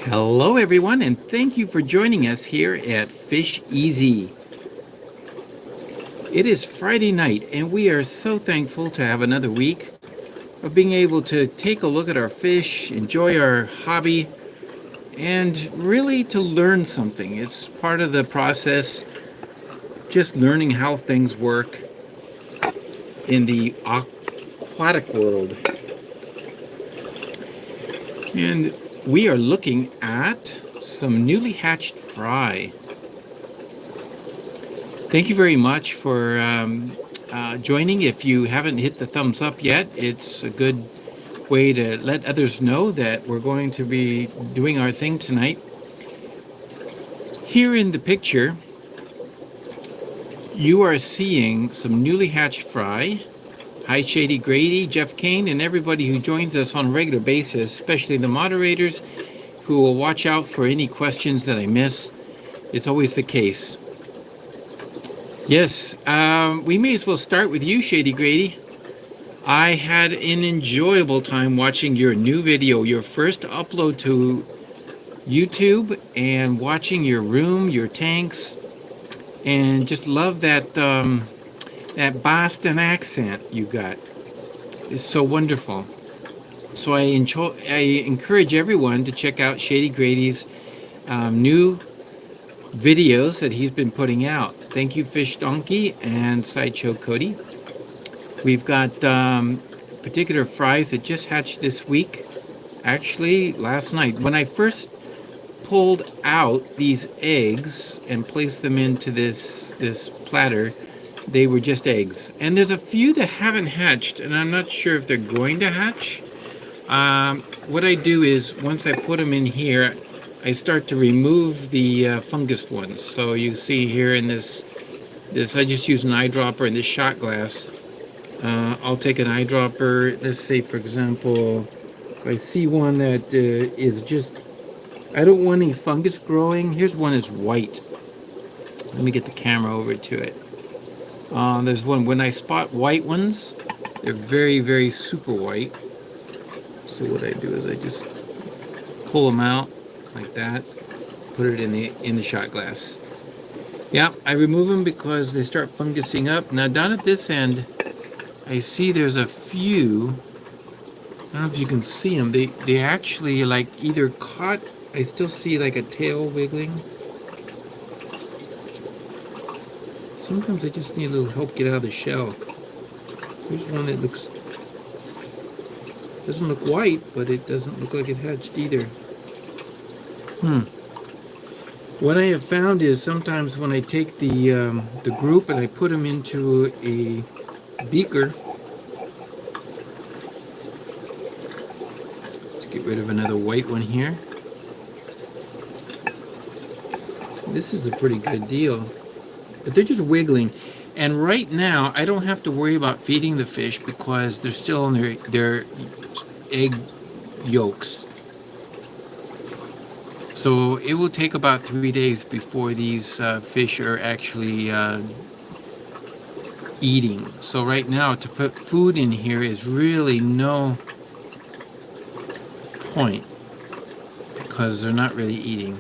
Hello, everyone, and thank you for joining us here at FishEZ. It is Friday night, and we are so thankful to have another week of being able to take a look at our fish, enjoy our hobby, and really to learn something. It's part of the process, just learning how things work in the aquatic world. And we are looking at some newly hatched fry. Thank you very much for joining. If you haven't hit the thumbs up yet, it's a good way to let others know that we're going to be doing our thing tonight. Here in the picture, you are seeing some newly hatched fry. Hi, Shady Grady, Jeff Kane, and everybody who joins us on a regular basis, especially the moderators who will watch out for any questions that I miss. It's always the case. Yes, we may as well start with you, Shady Grady. I had an enjoyable time watching your new video, your first upload to YouTube, and watching your room, your tanks, and just love that that Boston accent you got. It's so wonderful. So I encourage everyone to check out Shady Grady's new videos that he's been putting out. Thank you, Fish Donkey and Sideshow Cody. We've got particular fries that just hatched this week. Actually, last night, when I first pulled out these eggs and placed them into this platter, they were just eggs. And there's a few that haven't hatched, and I'm not sure if they're going to hatch. What I do is, once I put them in here, I start to remove the fungus ones. So you see here in this I just use an eyedropper in this shot glass. I'll take an eyedropper. Let's say, for example, if I see one that is just, I don't want any fungus growing. Here's one that's white. Let me get the camera over to it. There's one, when I spot white ones, they're very, very super white. So what I do is I just pull them out like that, put it in the shot glass. Yeah, I remove them because they start fungusing up. Now down at this end, I see there's a few. I don't know if you can see them. They actually like either caught. I still see like a tail wiggling. Sometimes I just need a little help get out of the shell. Here's one that doesn't look white, but it doesn't look like it hatched either. What I have found is sometimes when I take the group and I put them into a beaker. Let's get rid of another white one here. This is a pretty good deal, but they're just wiggling. And right now, I don't have to worry about feeding the fish because they're still in their egg yolks. So it will take about 3 days before these fish are actually eating. So right now, to put food in here is really no point because they're not really eating.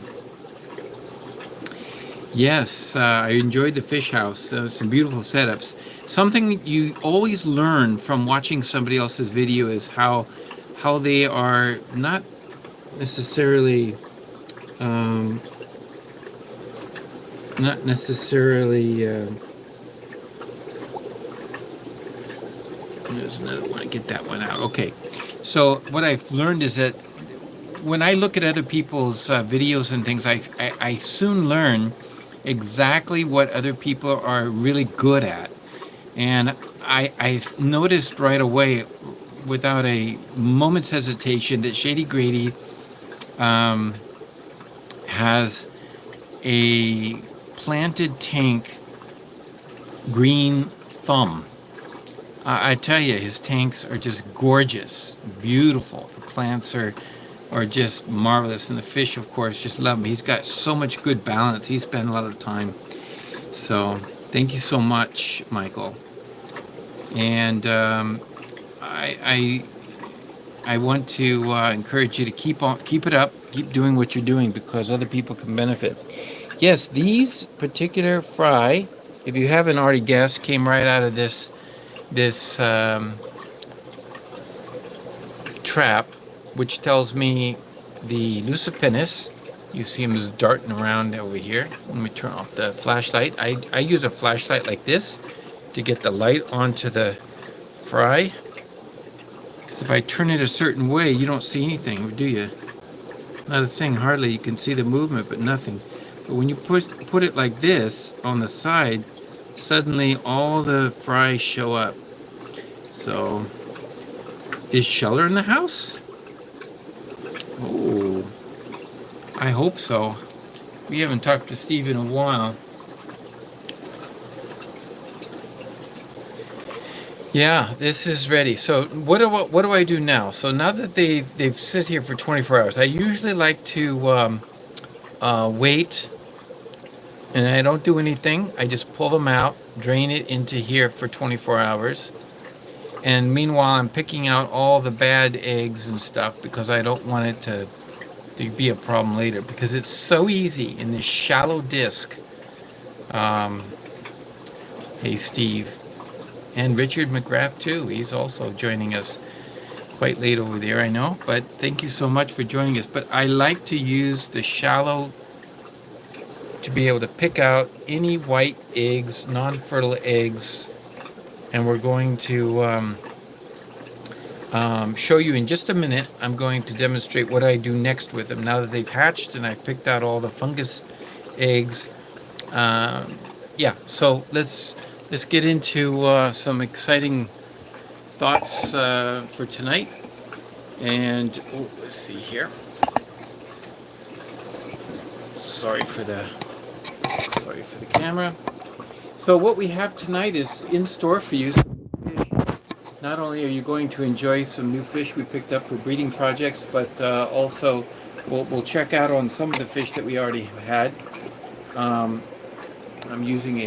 Yes, I enjoyed the fish house. Some beautiful setups. Something you always learn from watching somebody else's video is how they are not necessarily there's another one. Get that one out. Okay. So what I've learned is that when I look at other people's videos and things, I soon learn exactly what other people are really good at. And I noticed right away, without a moment's hesitation, that Shady Grady has a planted tank green thumb. I tell you, his tanks are just gorgeous, beautiful. The plants are just marvelous, and the fish, of course, just love him. He's got so much good balance. He spent a lot of time. So thank you so much, Michael. And I want to encourage you to keep it up, keep doing what you're doing because other people can benefit. Yes, these particular fry, if you haven't already guessed, came right out of this trap, which tells me the lucipennis. You see him just darting around over here. Let me turn off the flashlight. I use a flashlight like this to get the light onto the fry. Because if I turn it a certain way, you don't see anything, do you? Not a thing, hardly. You can see the movement, but nothing. But when you put it like this on the side, suddenly all the fries show up. So, is Sheller in the house? Oh, I hope so. We haven't talked to Steve in a while. Yeah, this is ready. So what do I do now? So now that they've sit here for 24 hours, I usually like to wait, and I don't do anything. I just pull them out, drain it into here for 24 hours. And meanwhile, I'm picking out all the bad eggs and stuff because I don't want it to be a problem later because it's so easy in this shallow disc. Hey, Steve. And Richard McGrath, too. He's also joining us quite late over there, I know. But thank you so much for joining us. But I like to use the shallow to be able to pick out any white eggs, non-fertile eggs. And we're going to show you in just a minute. I'm going to demonstrate what I do next with them. Now that they've hatched and I've picked out all the fungus eggs. Yeah, so let's get into some exciting thoughts for tonight. And let's see here. Sorry for the camera. So what we have tonight is in store for you. Not only are you going to enjoy some new fish we picked up for breeding projects, but also we'll check out on some of the fish that we already have had. I'm using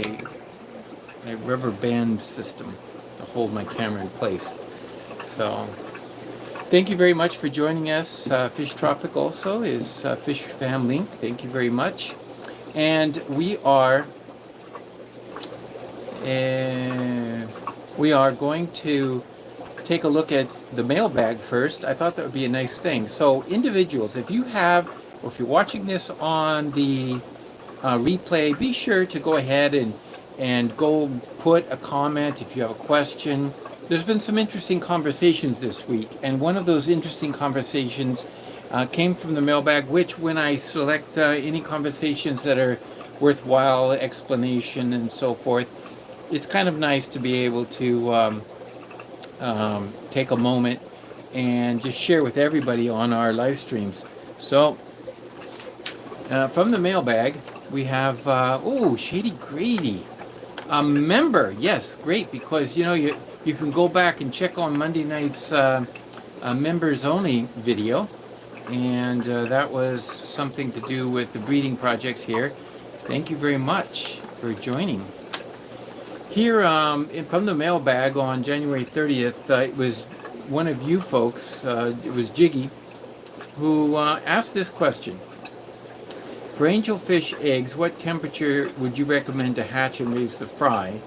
a rubber band system to hold my camera in place. So thank you very much for joining us. Fish Tropic also is Fish Fam Link. Thank you very much. And we are going to take a look at the mailbag first. I thought that would be a nice thing. So individuals, if you have, or if you're watching this on the replay, be sure to go ahead and go put a comment if you have a question. There's been some interesting conversations this week, and one of those interesting conversations came from the mailbag, which when I select any conversations that are worthwhile explanation and so forth, it's kind of nice to be able to take a moment and just share with everybody on our live streams. So from the mailbag, we have, Shady Grady, a member. Yes, great, because you can go back and check on Monday night's members only video, and that was something to do with the breeding projects here. Thank you very much for joining. Here from the mailbag on January 30th, it was one of you folks, it was Jiggy, who asked this question. For angelfish eggs, what temperature would you recommend to hatch and raise the fry?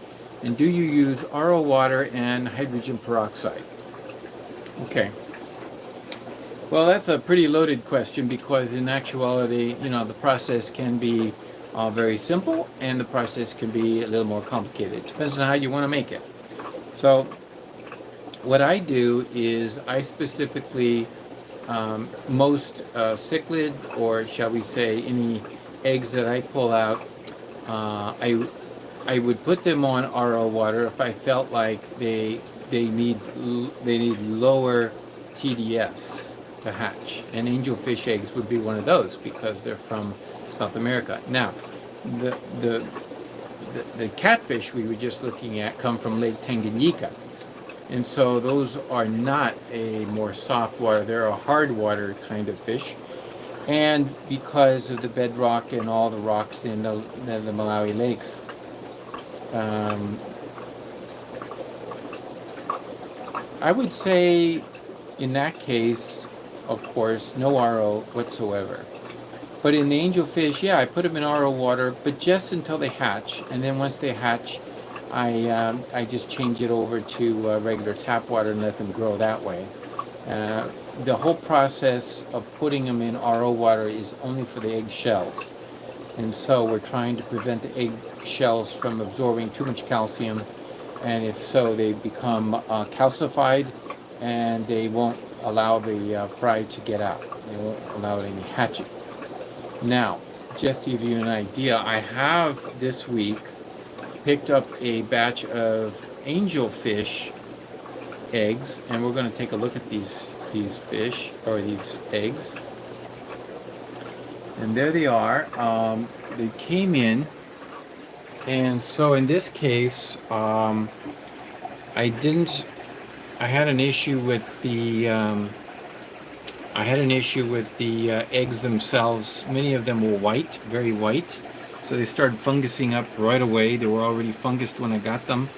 And do you use RO water and hydrogen peroxide? Okay. Well, that's a pretty loaded question because in actuality, the process can be very simple and the process can be a little more complicated. It depends on how you want to make it. So what I do is I specifically most cichlid, or shall we say any eggs that I pull out, I would put them on RO water if I felt like they need lower TDS to hatch, and angelfish eggs would be one of those because they're from South America. Now, the catfish we were just looking at come from Lake Tanganyika. And so those are not a more soft water, they're a hard water kind of fish. And because of the bedrock and all the rocks in the Malawi lakes, I would say in that case, of course, no RO whatsoever. But in the angelfish, yeah, I put them in RO water, but just until they hatch. And then once they hatch, I just change it over to regular tap water and let them grow that way. Uh, the whole process of putting them in RO water is only for the egg shells. And so we're trying to prevent the egg shells from absorbing too much calcium. And if so, they become calcified and they won't allow the fry to get out. They won't allow any hatching. Now, just to give you an idea, I have this week picked up a batch of angelfish eggs, and we're going to take a look at these fish, or these eggs. And there they are. They came in, and so in this case, I had an issue with the eggs themselves. Many of them were white, very white. So they started fungusing up right away. They were already fungused when I got them.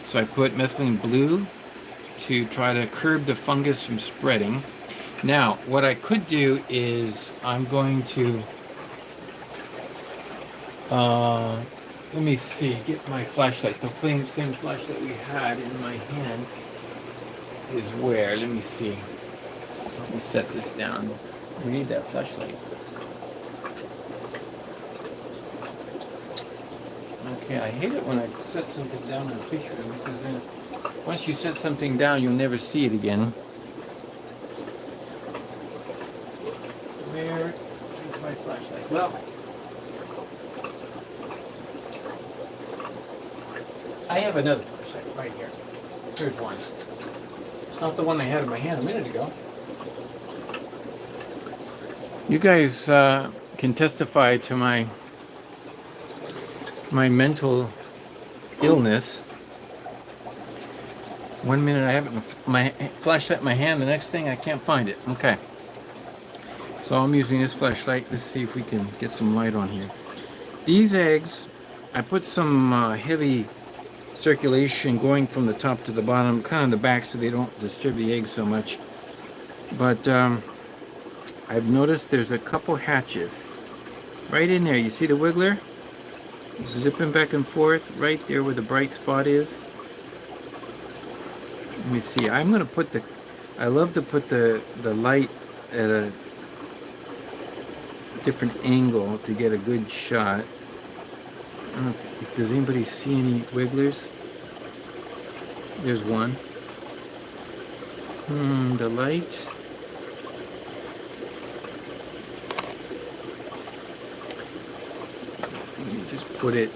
So I put methylene blue to try to curb the fungus from spreading. Now, what I could do is I'm going to, let me see, get my flashlight. The same flashlight we had in my hand is where? Let me see. Let me set this down. We need that flashlight. Okay, I hate it when I set something down in a fish room, because then once you set something down, you'll never see it again. Where is my flashlight? Well, I have another flashlight right here. Here's one. It's not the one I had in my hand a minute ago. You guys can testify to my mental illness. One minute I have it in my flashlight in my hand, the next thing I can't find it. Okay. So I'm using this flashlight. Let's see if we can get some light on here. These eggs, I put some heavy circulation going from the top to the bottom, kind of in the back so they don't disturb the eggs so much. But I've noticed there's a couple hatches right in there. You see the wiggler? Zipping back and forth right there where the bright spot is. Let me see. I'm going to put I love to put the light at a different angle to get a good shot. I don't know does anybody see any wigglers? There's one. The light. Let me just put it.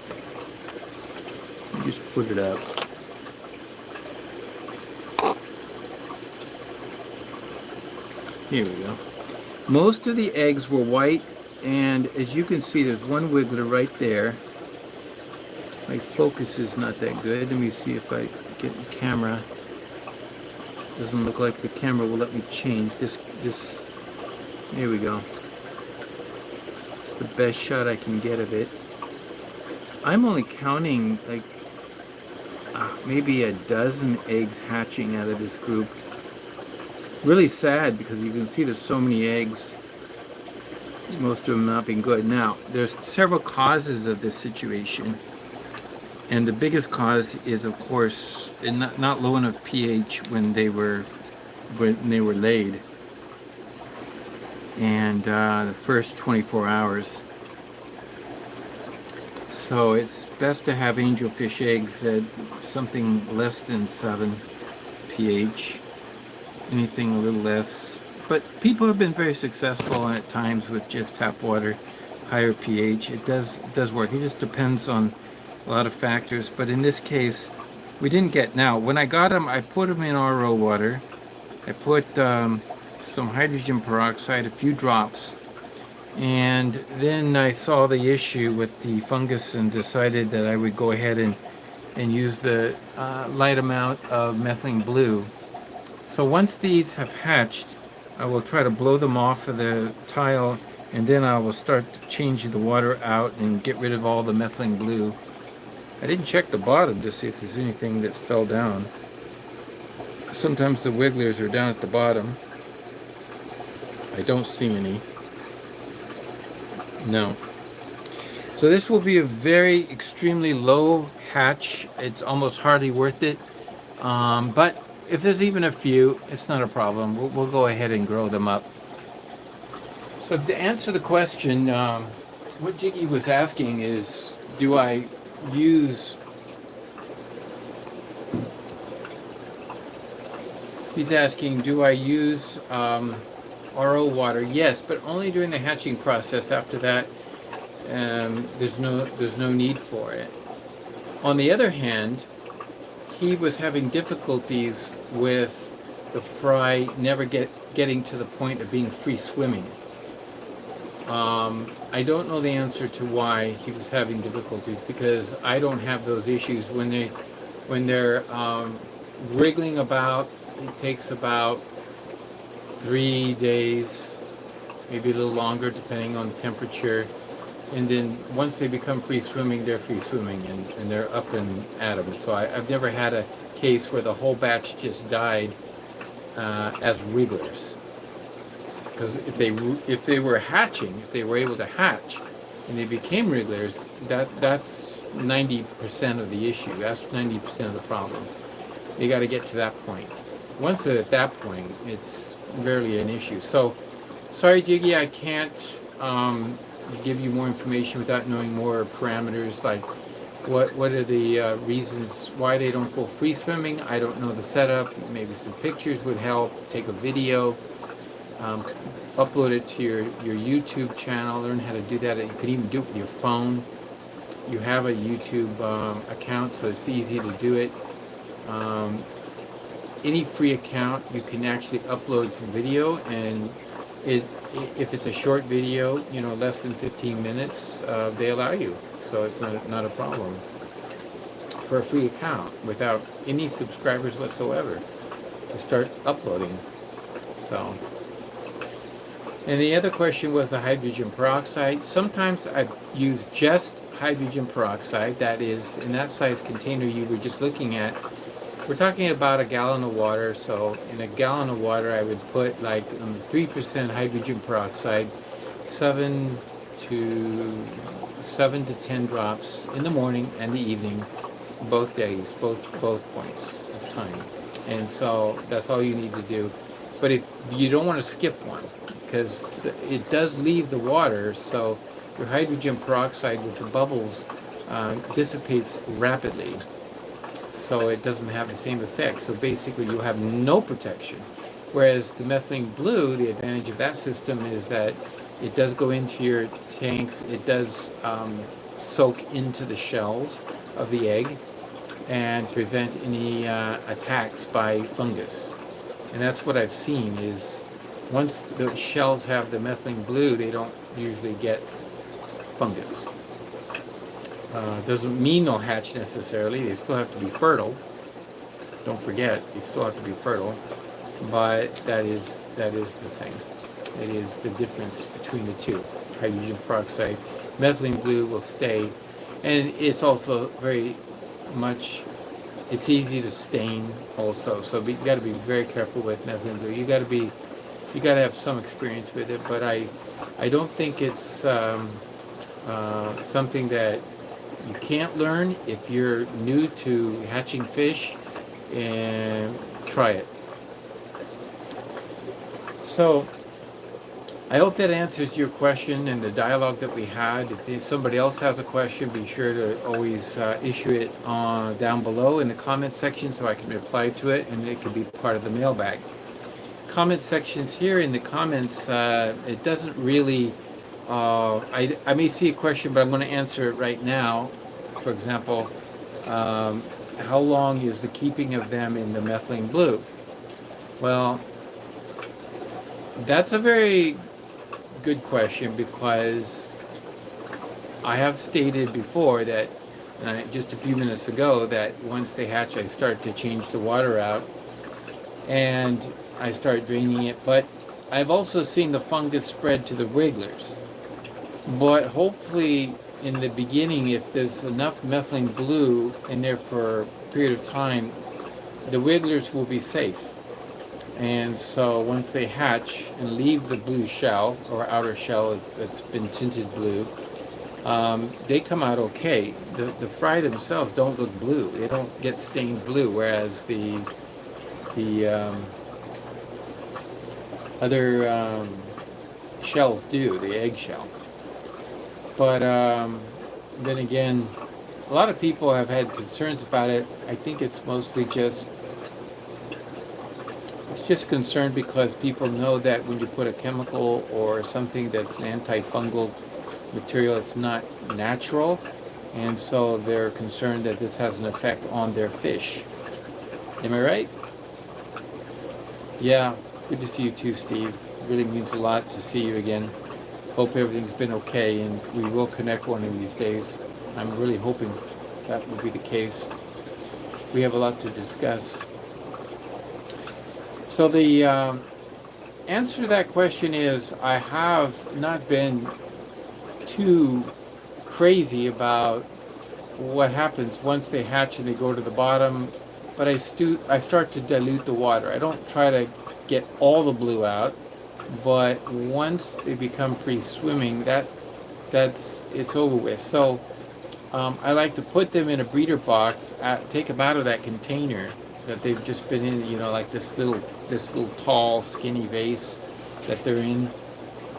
Just put it up. Here we go. Most of the eggs were white, and as you can see, there's one wiggler right there. My focus is not that good. Let me see if I get the camera. Doesn't look like the camera will let me change this. Here we go. It's the best shot I can get of it. I'm only counting like maybe a dozen eggs hatching out of this group. Really sad because you can see there's so many eggs. Most of them not being good. Now, there's several causes of this situation. And the biggest cause is, of course, not low enough pH when they were laid. And the first 24 hours. So it's best to have angelfish eggs at something less than 7 pH. Anything a little less. But people have been very successful at times with just tap water, higher pH. It does work. It just depends on a lot of factors. But in this case, we didn't get. Now, when I got them, I put them in RO water. I put some hydrogen peroxide, a few drops. And then I saw the issue with the fungus and decided that I would go ahead and use the light amount of methylene blue. So once these have hatched, I will try to blow them off of the tile, and then I will start changing the water out and get rid of all the methylene blue. I didn't check the bottom to see if there's anything that fell down. Sometimes the wigglers are down at the bottom. I don't see any. No. So this will be a very extremely low hatch. It's almost hardly worth it. But if there's even a few, it's not a problem. We'll go ahead and grow them up. So to answer the question, what Jiggy was asking is, do I use... He's asking, do I use RO water? Yes, but only during the hatching process. After that, there's no need for it. On the other hand, he was having difficulties with the fry never getting to the point of being free swimming. I don't know the answer to why he was having difficulties, because I don't have those issues. When they're wriggling about, it takes about 3 days, maybe a little longer depending on temperature. And then once they become free swimming, they're free swimming, and they're up and at them. So I've never had a case where the whole batch just died as wrigglers. Because if they were hatching, if they were able to hatch, and they became wrigglers, that's 90% of the issue. That's 90% of the problem. You got to get to that point. Once they're at that point, it's rarely an issue. So, sorry, Jiggy, I can't give you more information without knowing more parameters, like what are the reasons why they don't go free swimming. I don't know the setup. Maybe some pictures would help. Take a video, upload it to your YouTube channel. Learn how to do that. You can even do it with your phone. You have a YouTube account, so it's easy to do it. Any free account, you can actually upload some video, and if it's a short video, less than 15 minutes, they allow you. So it's not a problem for a free account without any subscribers whatsoever to start uploading. So, and the other question was the hydrogen peroxide. Sometimes I use just hydrogen peroxide, that is in that size container you were just looking at. We're talking about a gallon of water, so in a gallon of water I would put like 3% hydrogen peroxide, 7 to 10 drops in the morning and the evening, both days, both points of time. And so that's all you need to do. But if you don't want to skip one, because it does leave the water, so your hydrogen peroxide with the bubbles dissipates rapidly. So it doesn't have the same effect. So basically you have no protection. Whereas the methylene blue, the advantage of that system is that it does go into your tanks, it does soak into the shells of the egg and prevent any attacks by fungus. And that's what I've seen is once the shells have the methylene blue, they don't usually get fungus. Doesn't mean they'll hatch necessarily. They still have to be fertile. Don't forget, they still have to be fertile. But that is the thing. It is the difference between the two. Hydrogen peroxide, methylene blue will stay, and it's also very much. It's easy to stain also. So you got to be very careful with methylene blue. You got to have some experience with it. But I don't think it's something that you can't learn. If you're new to hatching fish, and try it. So I hope that answers your question and the dialogue that we had. If somebody else has a question, be sure to always issue it down below in the comment section so I can reply to it, and it could be part of the mailbag. Comment sections here in the comments, it doesn't really I may see a question, but I'm going to answer it right now. For example, how long is the keeping of them in the methylene blue? Well, that's a very good question, because I have stated before that, just a few minutes ago, that once they hatch, I start to change the water out and I start draining it. But I've also seen the fungus spread to the wrigglers. But hopefully in the beginning, if there's enough methylene blue in there for a period of time, the wrigglers will be safe. And so once they hatch and leave the blue shell or outer shell that's been tinted blue, they come out okay. The fry themselves don't look blue. They don't get stained blue, whereas the other shells do, the egg shell. But then again, a lot of people have had concerns about it. I think it's mostly just concern because people know that when you put a chemical or something that's an antifungal material, it's not natural, and so they're concerned that this has an effect on their fish. Am I right? Yeah, good to see you too, Steve. It really means a lot to see you again. Hope everything's been okay, and we will connect one of these days. I'm really hoping that will be the case. We have a lot to discuss. So the answer to that question is I have not been too crazy about what happens once they hatch and they go to the bottom, but I start to dilute the water. I don't try to get all the blue out, but once they become free swimming, it's over with. So I like to put them in a breeder box, take them out of that container that they've just been in, you know, like this little tall skinny vase that they're in.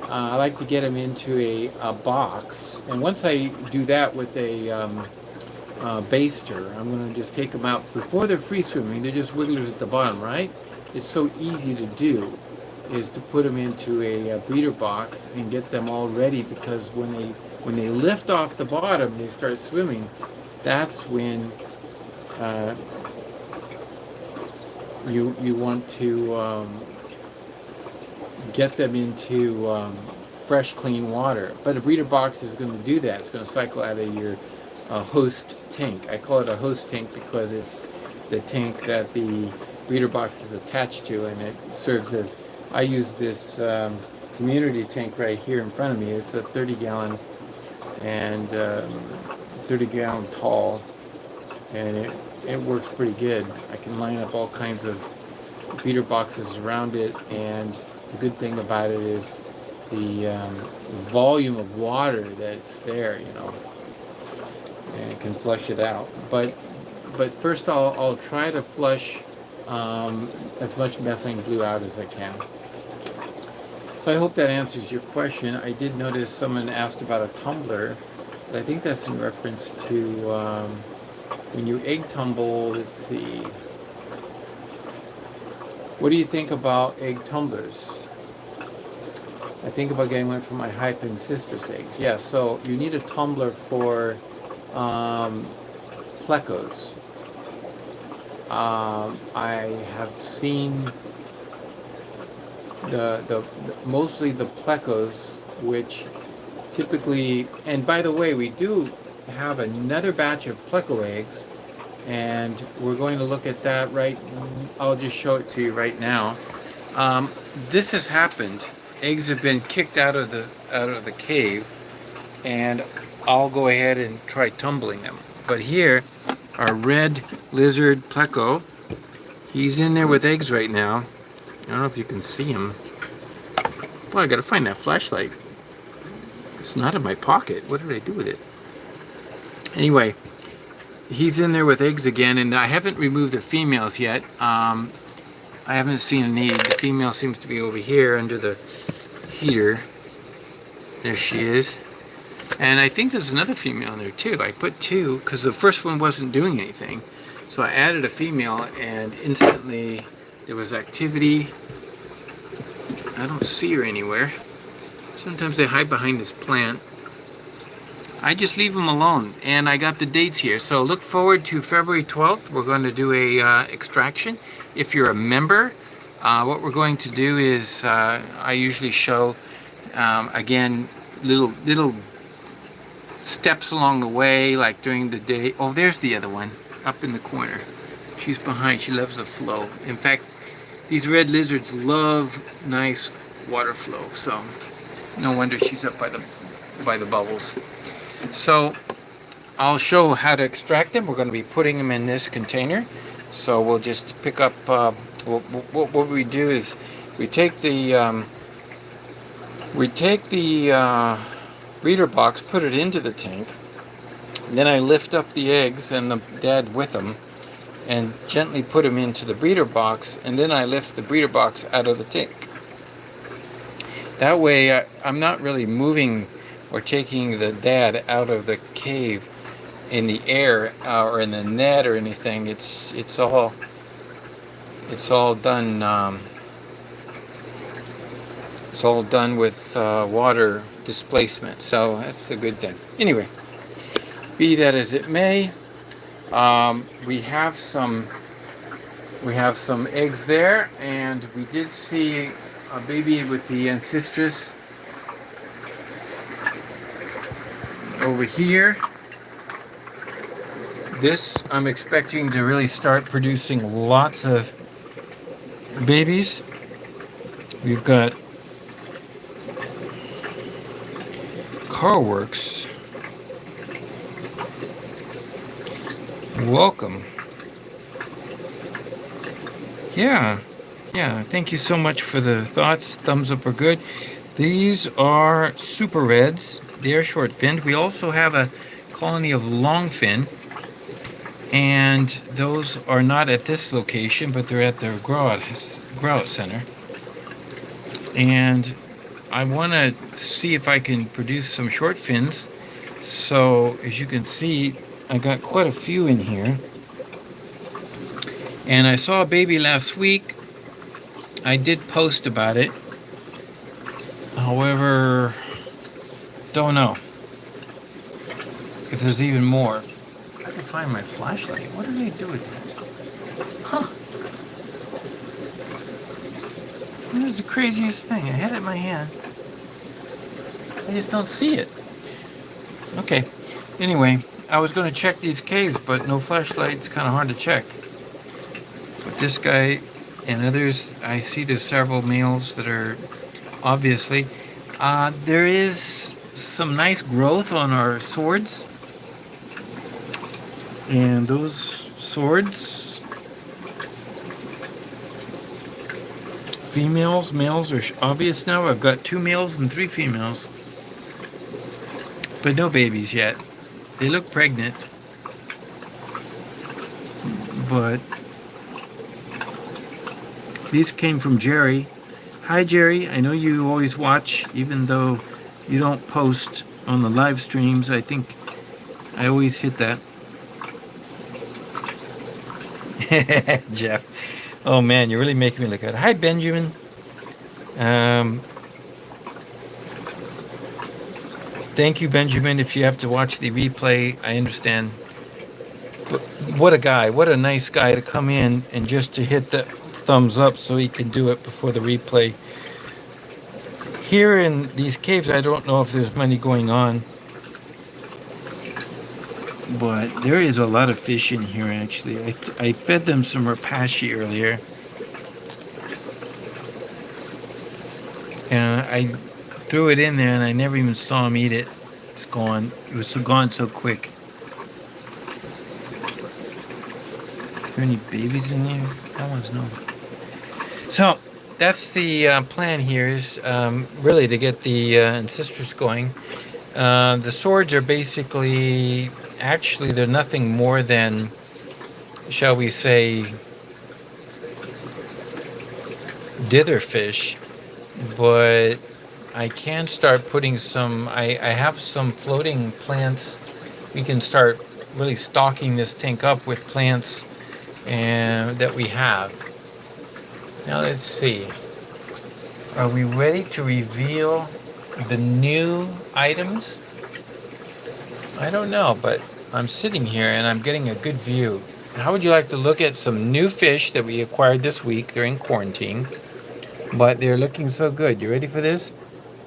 I like to get them into a box, and once I do that with a baster, I'm going to just take them out before they're free swimming. They're just wigglers at the bottom, right? It's so easy to do, is to put them into a breeder box and get them all ready, because when they lift off the bottom, they start swimming. That's when you want to get them into fresh, clean water. But a breeder box is going to do that. It's going to cycle out of your host tank. I call it a host tank because it's the tank that the breeder box is attached to, and it serves as, I use this community tank right here in front of me. It's a 30-gallon and 30-gallon tall, and it works pretty good. I can line up all kinds of breeder boxes around it, and the good thing about it is the volume of water that's there, you know, and can flush it out. But first I'll try to flush as much methane blue out as I can. So I hope that answers your question. I did notice someone asked about a tumbler, but I think that's in reference to when you egg tumble. Let's see. What do you think about egg tumblers? I think about getting one for my hyphen citrus eggs. Yeah, so you need a tumbler for Plecos. I have seen the mostly the Plecos, which typically, and by the way, we do have another batch of Pleco eggs, and we're going to look at that right. I'll just show it to you right now. This has happened. Eggs have been kicked out of the cave, and I'll go ahead and try tumbling them. But here, our red lizard Pleco, he's in there with eggs right now. I don't know if you can see him. Well, I gotta find that flashlight. It's not in my pocket. What did I do with it? Anyway, he's in there with eggs again, and I haven't removed the females yet. I haven't seen a need. The female seems to be over here under the heater. There she is. And I think there's another female in there too. I put two because the first one wasn't doing anything. So I added a female, and instantly there was activity. I don't see her anywhere. Sometimes they hide behind this plant. I just leave them alone, and I got the dates here. So look forward to February 12th. We're going to do a extraction. If you're a member, what we're going to do is I usually show again little steps along the way, like during the day. Oh, there's the other one up in the corner. She's behind. She loves the flow. In fact, these red lizards love nice water flow, so no wonder she's up by the bubbles. So I'll show how to extract them. We're going to be putting them in this container. So we'll just pick up what we do is we take the breeder box, put it into the tank, and then I lift up the eggs and the dad with them, and gently put them into the breeder box, and then I lift the breeder box out of the tank. That way, I'm not really moving or taking the dad out of the cave in the air or in the net or anything. It's all done. It's all done with water displacement. So that's the good thing. Anyway, be that as it may, we have some eggs there, and we did see a baby with the ancestress over here. This I'm expecting to really start producing lots of babies. We've got Carworks. Welcome. Yeah, thank you so much for the thoughts. Thumbs up are good. These are super reds. They are short finned. We also have a colony of long fin, and those are not at this location, but they're at the grow-out center. And I want to see if I can produce some short fins. So as you can see, I got quite a few in here. And I saw a baby last week. I did post about it. However, don't know if there's even more. If I can find my flashlight. What did I do with it? Huh. That is the craziest thing. I had it in my hand. I just don't see it. Okay. Anyway, I was going to check these caves, but no flashlight. It's kind of hard to check. But this guy and others, I see there's several males that are obviously. There is some nice growth on our swords. And those swords, females, males are obvious now. I've got 2 males and 3 females. But no babies yet. They look pregnant. But these came from Jerry. Hi Jerry, I know you always watch, even though you don't post on the live streams. I think I always hit that. Jeff. Oh man, you're really making me look at it. Hi Benjamin. Thank you, Benjamin. If you have to watch the replay, I understand. But what a guy. What a nice guy to come in and just to hit the thumbs up so he can do it before the replay. Here in these caves, I don't know if there's many going on. But there is a lot of fish in here, actually. I fed them some rapashi earlier. And I threw it in there, and I never even saw him eat it. It's gone. It was gone so quick. Are there any babies in there? That one's no. So that's the plan here, is really to get the ancestors going. The swords are basically, actually, they're nothing more than, shall we say, dither fish. But I can start putting some, I have some floating plants. We can start really stocking this tank up with plants that we have. Now let's see. Are we ready to reveal the new items? I don't know, but I'm sitting here and I'm getting a good view. How would you like to look at some new fish that we acquired this week? They're in quarantine, but they're looking so good. You ready for this?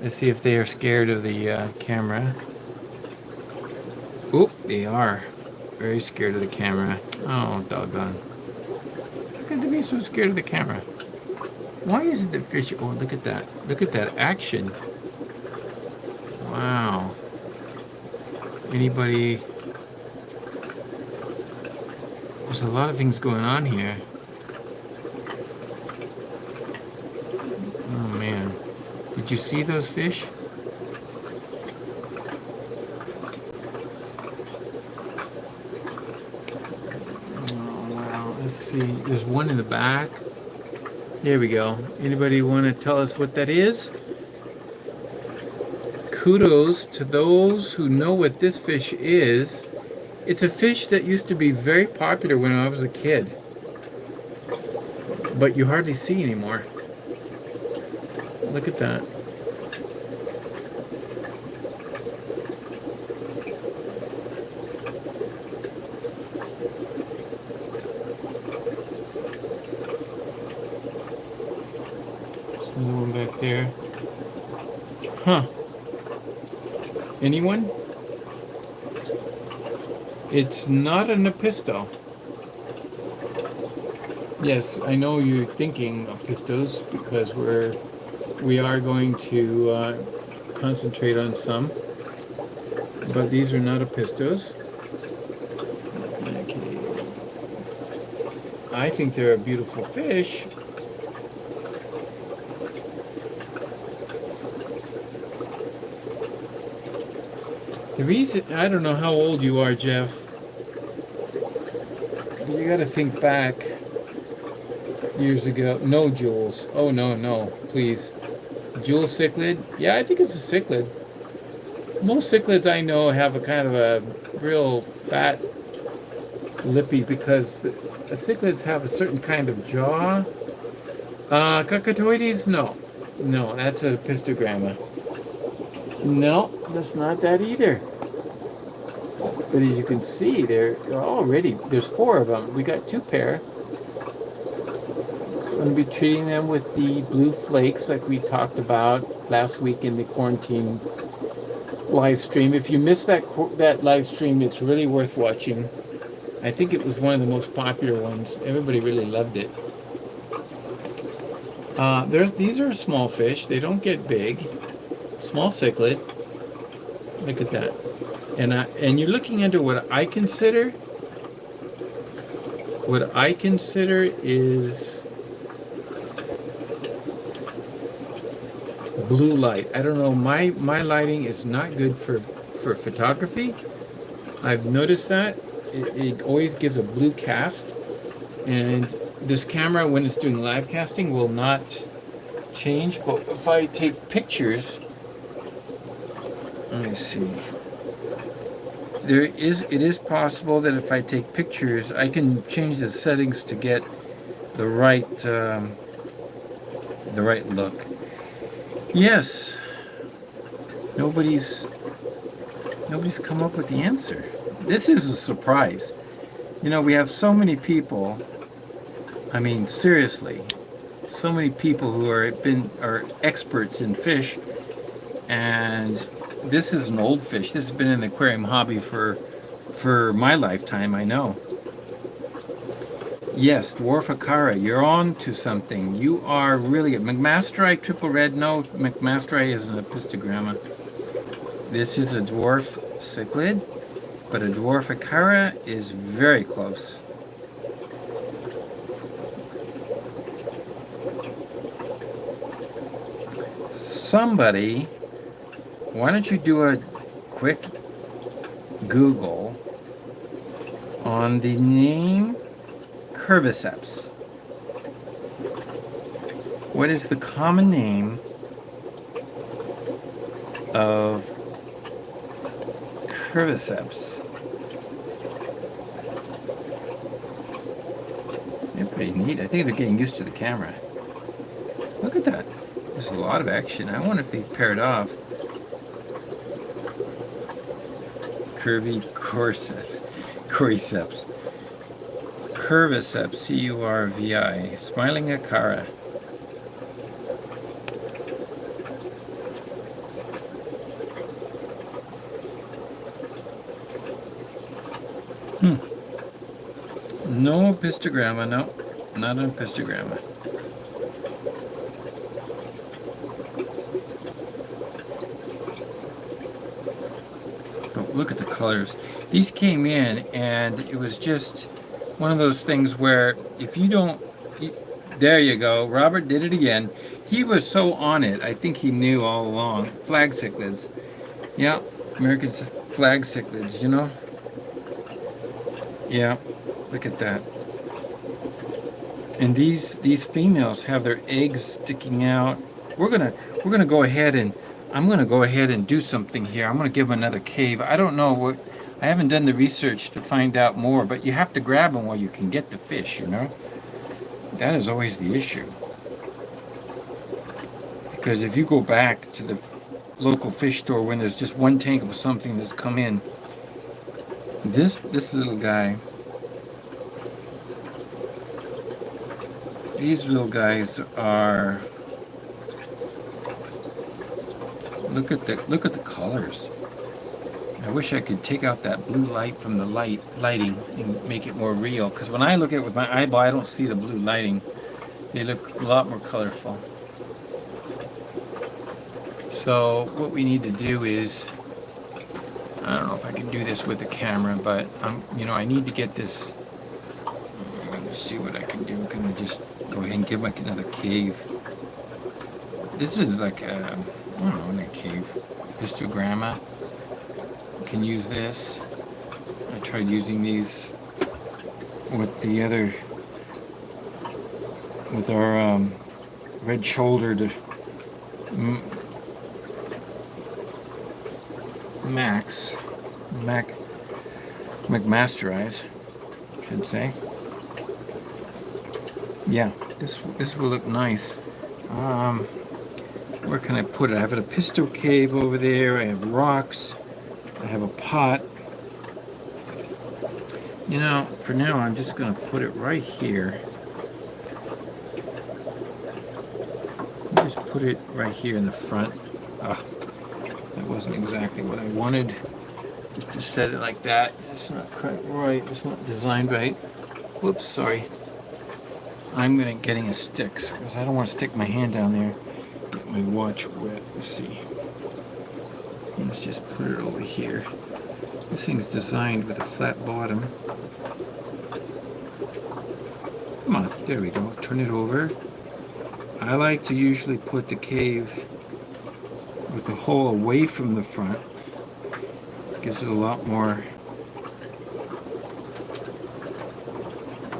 Let's see if they are scared of the camera. Oop, they are very scared of the camera. Oh, doggone. How could they be so scared of the camera? Why is the fish? Oh, look at that. Look at that action. Wow. Anybody? There's a lot of things going on here. Did you see those fish? Oh, wow. Let's see. There's one in the back. There we go. Anybody want to tell us what that is? Kudos to those who know what this fish is. It's a fish that used to be very popular when I was a kid, but you hardly see anymore. Look at that. Another one back there. Huh. Anyone? It's not an apisto. Yes, I know you're thinking of pistos because we are going to concentrate on some, but these are not apistos. Okay. I think they're a beautiful fish. The reason, I don't know how old you are, Jeff. You got to think back years ago. No, Jules. Oh, no, please. Jules cichlid? Yeah, I think it's a cichlid. Most cichlids I know have a kind of a real fat lippy because the cichlids have a certain kind of jaw. Cacatoides? No. No, that's a pistogramma. No, that's not that either. But as you can see, they're already, there's 4 of them. We got 2 pair. I'm going to be treating them with the blue flakes like we talked about last week in the quarantine live stream. If you missed that live stream, it's really worth watching. I think it was one of the most popular ones. Everybody really loved it. These are small fish. They don't get big. Small cichlid. Look at that. And you're looking into what I consider is blue light. I don't know, my lighting is not good for photography. I've noticed that. It always gives a blue cast, and this camera, when it's doing live casting, will not change. But if I take pictures, let me see. It is possible that if I take pictures, I can change the settings to get the right look. Yes. Nobody's come up with the answer. This is a surprise. You know, we have so many people. I mean, seriously, so many people who are experts in fish, and this is an old fish. This has been in the aquarium hobby for my lifetime, I know. Yes, dwarf acara, you're on to something. You are really a McMasteri triple red. No, McMasteri is an apistogramma. This is a dwarf cichlid, but a dwarf acara is very close. Somebody, why don't you do a quick Google on the name Curviceps? What is the common name of Curviceps? They're pretty neat. I think they're getting used to the camera. Look at that. There's a lot of action. I wonder if they paired off. Curvy Cordyceps. Curviceps, C-U-R-V-I. Smiling acara. No pistogramma, no. Not an pistogramma. But look at the colors. These came in, and it was just one of those things where if you don't... There you go. Robert did it again. He was so on it. I think he knew all along. Flag cichlids. Yeah, American flag cichlids, you know? Yeah, look at that. And these females have their eggs sticking out. We're gonna go ahead and I'm gonna go ahead and do something here. I'm gonna give them another cave. I don't know what I haven't done the research to find out more, but you have to grab them while you can get the fish, you know? That is always the issue. Because if you go back to the local fish store when there's just one tank of something that's come in, this little guy, these little guys are, look at the colors. I wish I could take out that blue light from the lighting and make it more real, because when I look at it with my eyeball, I don't see the blue lighting. They look a lot more colorful. So what we need to do is, I don't know if I can do this with the camera, but I need to get this. I'm going to see what I can do. I'm going to just go ahead and give like another cave. This is like a, I don't know, a cave. Histogramma. You can use this. I tried using these with the other, with our red-shouldered McMasterize, I should say. Yeah, this will look nice. Where can I put it? I have a pistol cave over there. I have rocks. I have a pot. You know, for now, I'm just going to put it right here. Just put it right here in the front. That wasn't exactly what I wanted. Just to set it like that. It's not quite right. It's not designed right. Whoops, sorry. I'm getting a stick because I don't want to stick my hand down there. Get my watch wet. Let's see. Let's just put it over here. This thing's designed with a flat bottom. Come on, there we go. Turn it over. I like to usually put the cave with the hole away from the front. Gives it a lot more.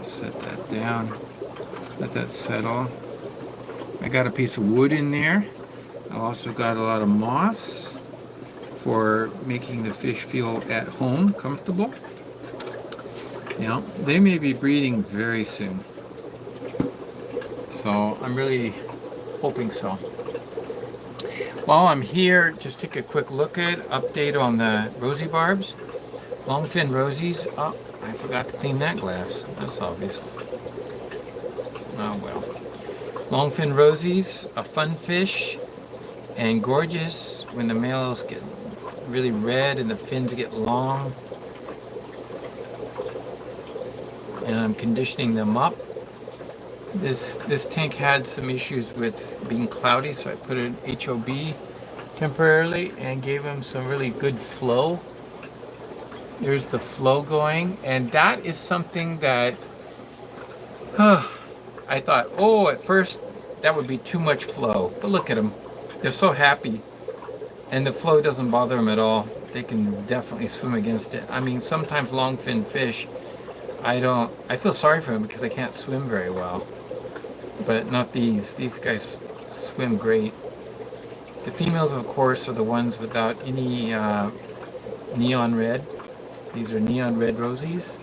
Set that down. Let that settle. I got a piece of wood in there. I also got a lot of moss for making the fish feel at home, comfortable. You know, they may be breeding very soon. So I'm really hoping so. While I'm here, just take a quick look at update on the rosy barbs. Longfin rosies. Oh, I forgot to clean that glass. That's obvious. Oh well. Longfin rosies, a fun fish and gorgeous when the males get really red and the fins get long. And I'm conditioning them up. This tank had some issues with being cloudy, so I put an HOB temporarily and gave him some really good flow. There's the flow going, and that is something that I thought, oh, at first that would be too much flow, but look at them. They're so happy, and the flow doesn't bother them at all. They can definitely swim against it. I mean, sometimes longfin fish, I feel sorry for them because they can't swim very well. But not these. These guys swim great. The females, of course, are the ones without any neon red. These are neon red rosies.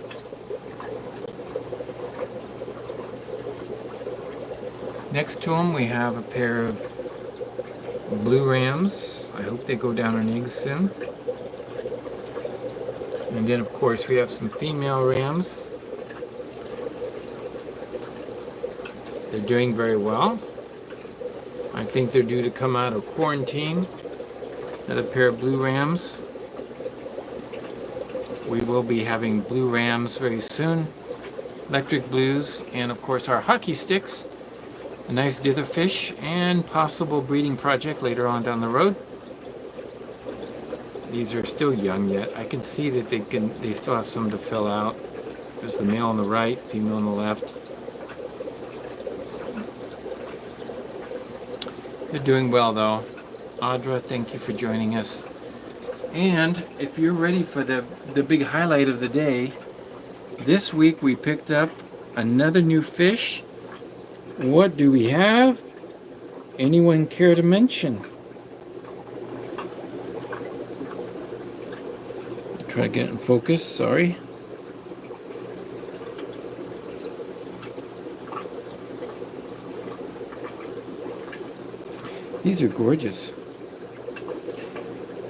Next to them, we have a pair of blue rams. I hope they go down on eggs soon. And then, of course, we have some female rams. They're doing very well. I think they're due to come out of quarantine. Another pair of blue rams. We will be having blue rams very soon. Electric blues, and of course our hockey sticks. A nice dither fish and possible breeding project later on down the road. These are still young yet. I can see that they still have some to fill out. There's the male on the right, female on the left. They're doing well though. Audra, thank you for joining us. And if you're ready for the big highlight of the day, this week we picked up another new fish. What do we have? Anyone care to mention? Try to get it in focus, sorry. These are gorgeous.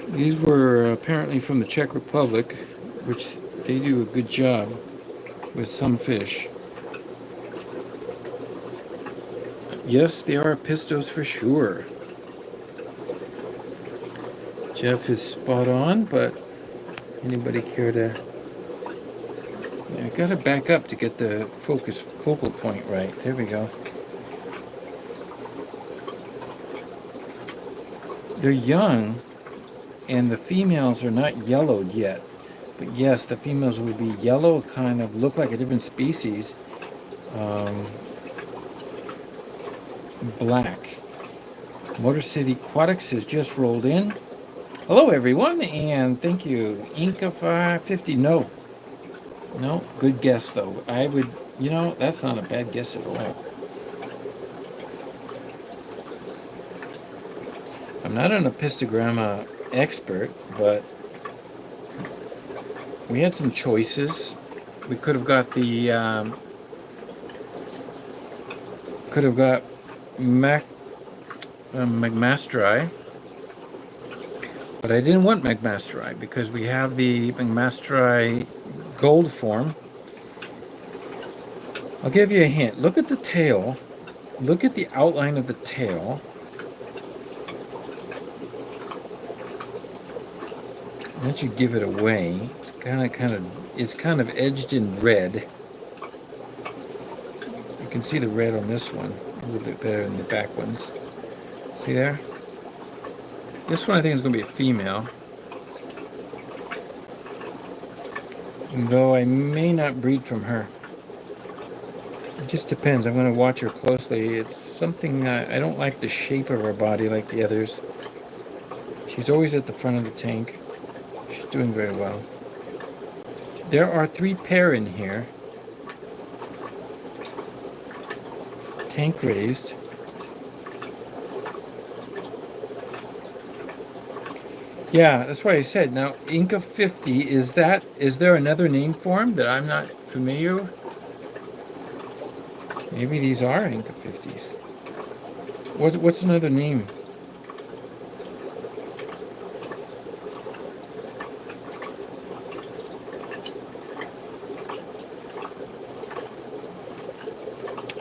These were apparently from the Czech Republic, which they do a good job with some fish. Yes, they are pistos for sure. Jeff is spot on, but anybody care to... Yeah, I gotta back up to get the focal point right. There we go. They're young, and the females are not yellowed yet. But yes, the females will be yellow, kind of look like a different species. Black. Motor City Aquatics has just rolled in. Hello everyone, and thank you. Inca 550. No, good guess though. I would, that's not a bad guess at all. I'm not an apistogramma expert, but we had some choices. We could have got the McMasteri, but I didn't want McMasteri because we have the McMasteri gold form. I'll give you a hint. Look at the tail. Look at the outline of the tail. Once you give it away, it's kind of edged in red. You can see the red on this one a little bit better than the back ones. See there? This one I think is going to be a female. Though I may not breed from her. It just depends. I'm going to watch her closely. It's something, I don't like the shape of her body like the others. She's always at the front of the tank. She's doing very well. There are 3 pair in here. Tank raised. Yeah, that's why I said. Now, Inca 50, is there another name for him that I'm not familiar with? Maybe these are Inca 50s. What's another name?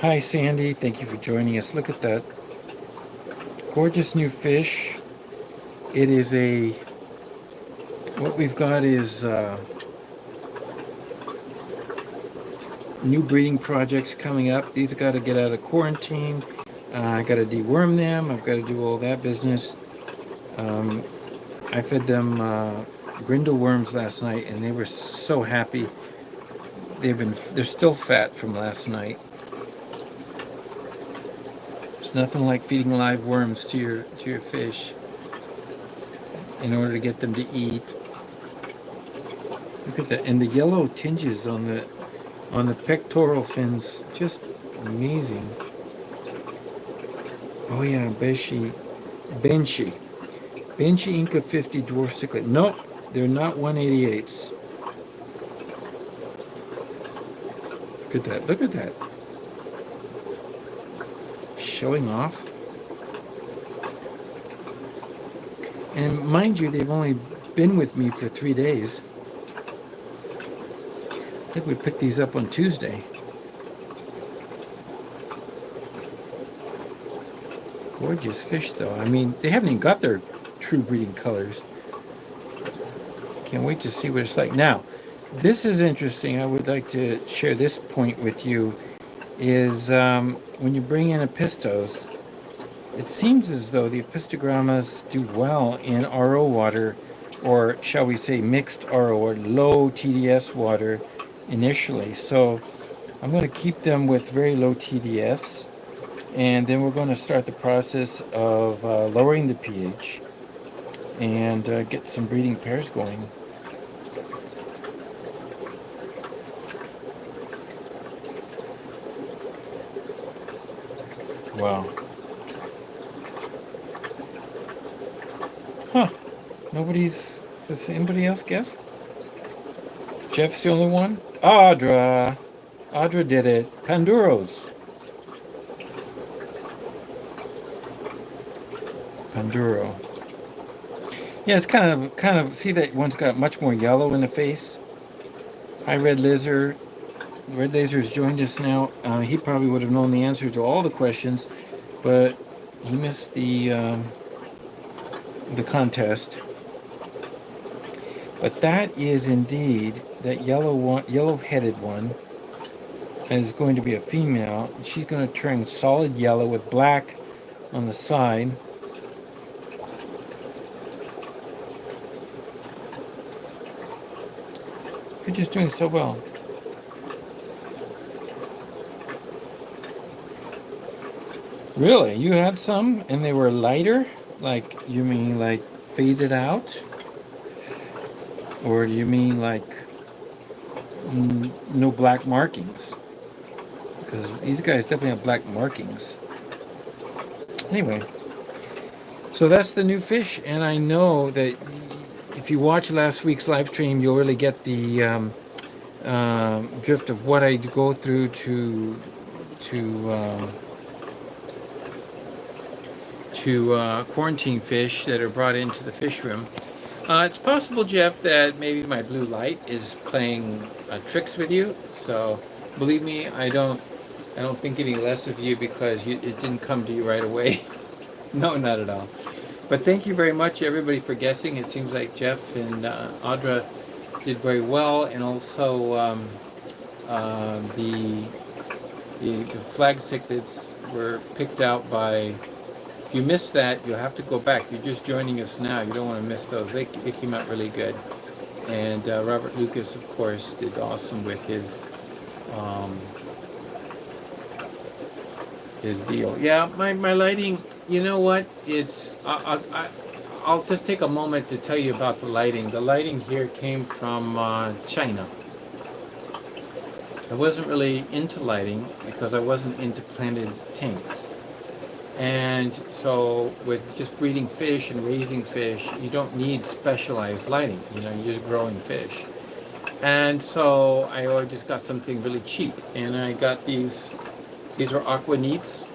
Hi Sandy, thank you for joining us. Look at that gorgeous new fish. It is what we've got is new breeding projects coming up. These have got to get out of quarantine. I got to deworm them. I've got to do all that business. I fed them grindle worms last night, and they were so happy. They're still fat from last night. There's nothing like feeding live worms to your fish in order to get them to eat. Look at that, and the yellow tinges on the pectoral fins, just amazing. Oh yeah, Benshi Inca 50 dwarf cichlid. Nope, they're not 188s. Look at that. Showing off. And mind you, they've only been with me for 3 days. I think we picked these up on Tuesday. Gorgeous fish though. I mean, they haven't even got their true breeding colors. Can't wait to see what it's like. Now, this is interesting. I would like to share this point with you. Is when you bring in apistos, it seems as though the apistogrammas do well in RO water, or shall we say mixed RO or low TDS water initially. So I'm going to keep them with very low TDS And then we're going to start the process of lowering the pH and get some breeding pairs going. Wow. Huh. Has anybody else guessed? Jeff's the only one? Audra. Audra did it. Panduros. Panduro. Yeah, it's kind of, see that one's got much more yellow in the face? Hi, Red Lizard. Red Laser's joined us now. He probably would have known the answer to all the questions, but he missed the contest. But that is indeed that yellow-headed one is going to be a female. She's going to turn solid yellow with black on the side. You're just doing so well. Really? You had some and they were lighter? Like, you mean like faded out? Or do you mean like no black markings? Because these guys definitely have black markings. Anyway, so that's the new fish, and I know that if you watch last week's live stream, you'll really get the drift of what I go through to quarantine fish that are brought into the fish room. It's possible, Jeff, that maybe my blue light is playing tricks with you. So believe me, I don't think any less of you because it didn't come to you right away. No, not at all. But thank you very much, everybody, for guessing. It seems like Jeff and Audra did very well, and also the flag cichlids were picked out by. If you missed that, you'll have to go back. You're just joining us now. You don't want to miss those. They came out really good. And Robert Lucas, of course, did awesome with his deal. Yeah, my lighting, you know what? It's I'll just take a moment to tell you about the lighting. The lighting here came from China. I wasn't really into lighting because I wasn't into planted tanks. And so with just breeding fish and raising fish, you don't need specialized lighting. You know, you're just growing fish. And so I just got something really cheap. And I got these are aquanites.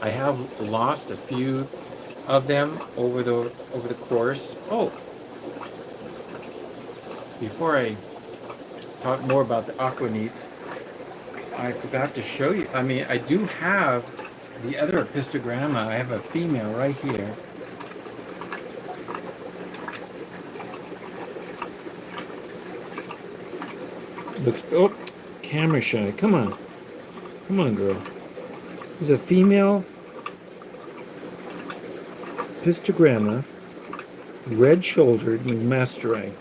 I have lost a few of them over the course. Oh, before I talk more about the aquanites, I forgot to show you. I mean, I do have the other epistogramma. I have a female right here. Looks, oh, camera shy. Come on. Come on, girl. There's a female epistogramma, red-shouldered with master eye.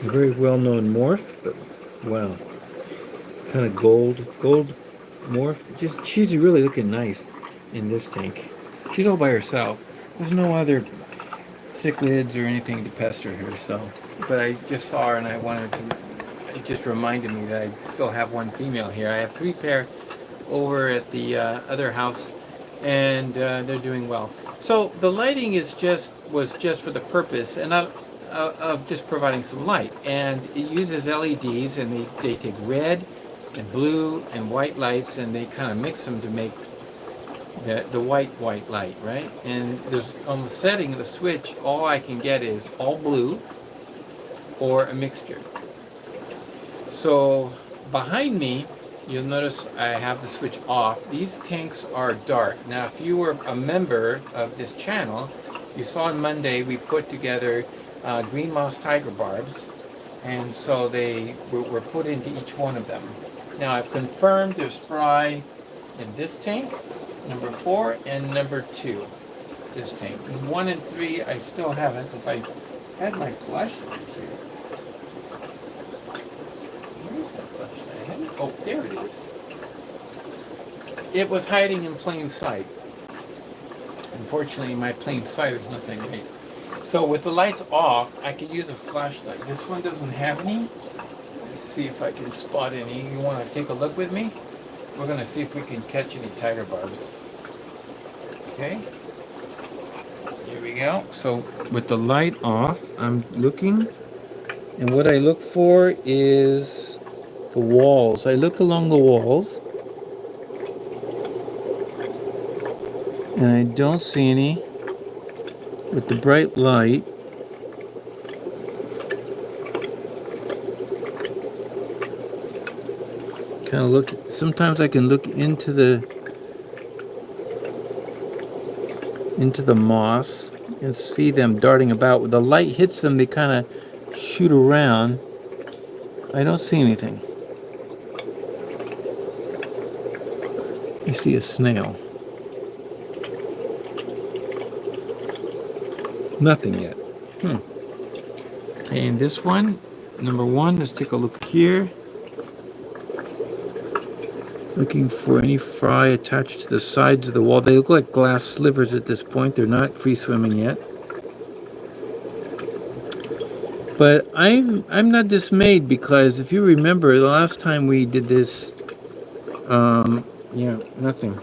A very well-known morph, but wow. Kind of gold morph. She's really looking nice in this tank. She's all by herself. There's no other cichlids or anything to pester her. So, but I just saw her and I wanted to. It just reminded me that I still have one female here. I have 3 pair over at the other house, and they're doing well. So the lighting was just for the purpose, and of just providing some light. And it uses LEDs, and they take red and blue and white lights, and they kind of mix them to make the white light, right? And there's on the setting of the switch, all I can get is all blue or a mixture. So behind me, you'll notice I have the switch off. These tanks are dark. Now, if you were a member of this channel, you saw on Monday we put together green moss tiger barbs, and so they were put into each one of them. Now I've confirmed there's fry in this tank, number 4, and number 2, this tank. 1 and 3 I still haven't. If I had my flashlight here. Where is that Oh, there it is. It was hiding in plain sight. Unfortunately, my plain sight is not that great. So with the lights off, I could use a flashlight. This one doesn't have any. Let's see if I can spot any. You want to take a look with me? We're going to see if we can catch any tiger barbs. Okay. Here we go. So with the light off, I'm looking. And what I look for is the walls. I look along the walls. And I don't see any. With the bright light, kind of look, sometimes I can look into the moss and see them darting about. When the light hits them, they kind of shoot around. I don't see anything. I see a snail. Nothing yet. Okay, and this one, number one, let's take a look here. Looking for any fry attached to the sides of the wall. They look like glass slivers at this point. They're not free swimming yet. But I'm not dismayed, because if you remember the last time we did this, yeah, nothing.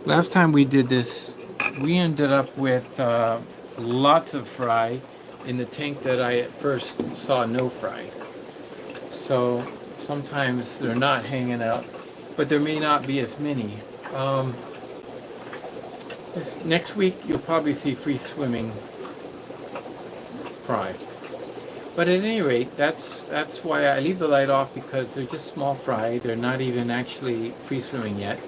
Last time we did this, we ended up with lots of fry in the tank that I at first saw no fry. So sometimes they're not hanging out, but there may not be as many. Next week you'll probably see free swimming fry. But at any rate, that's why I leave the light off, because they're just small fry. They're not even actually free swimming yet.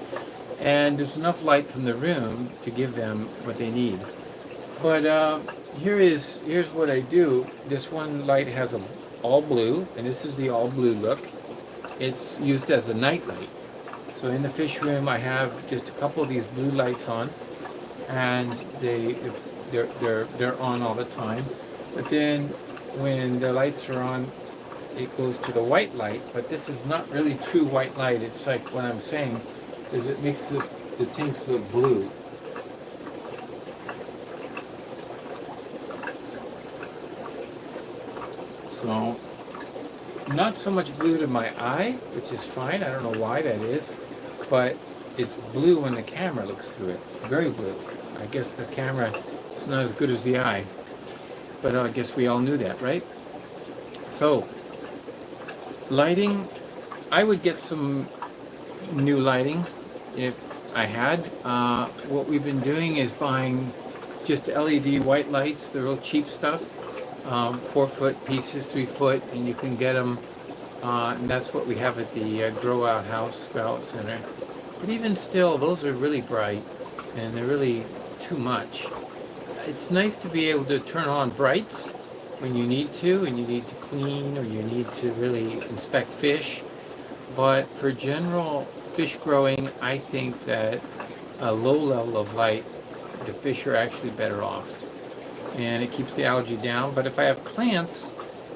And there's enough light from the room to give them what they need. But here's what I do. This one light has a all blue, and this is the all blue look. It's used as a night light. So in the fish room, I have just a couple of these blue lights on, and they're on all the time. But then when the lights are on, it goes to the white light. But this is not really true white light. It's like what I'm saying is it makes the tanks look blue. So not so much blue to my eye, which is fine. I don't know why that is, but it's blue when the camera looks through it. Very blue. I guess the camera is not as good as the eye, but I guess we all knew that, right? So lighting, I would get some new lighting if I had. What we've been doing is buying just LED white lights, the real cheap stuff, 4-foot pieces, 3-foot, and you can get them, and that's what we have at the Grow Out House, Grow Out Center. But even still, those are really bright, and they're really too much. It's nice to be able to turn on brights when you need to, and you need to clean, or you need to really inspect fish. But for general fish growing, I think that a low level of light, the fish are actually better off. And it keeps the algae down. But if I have plants,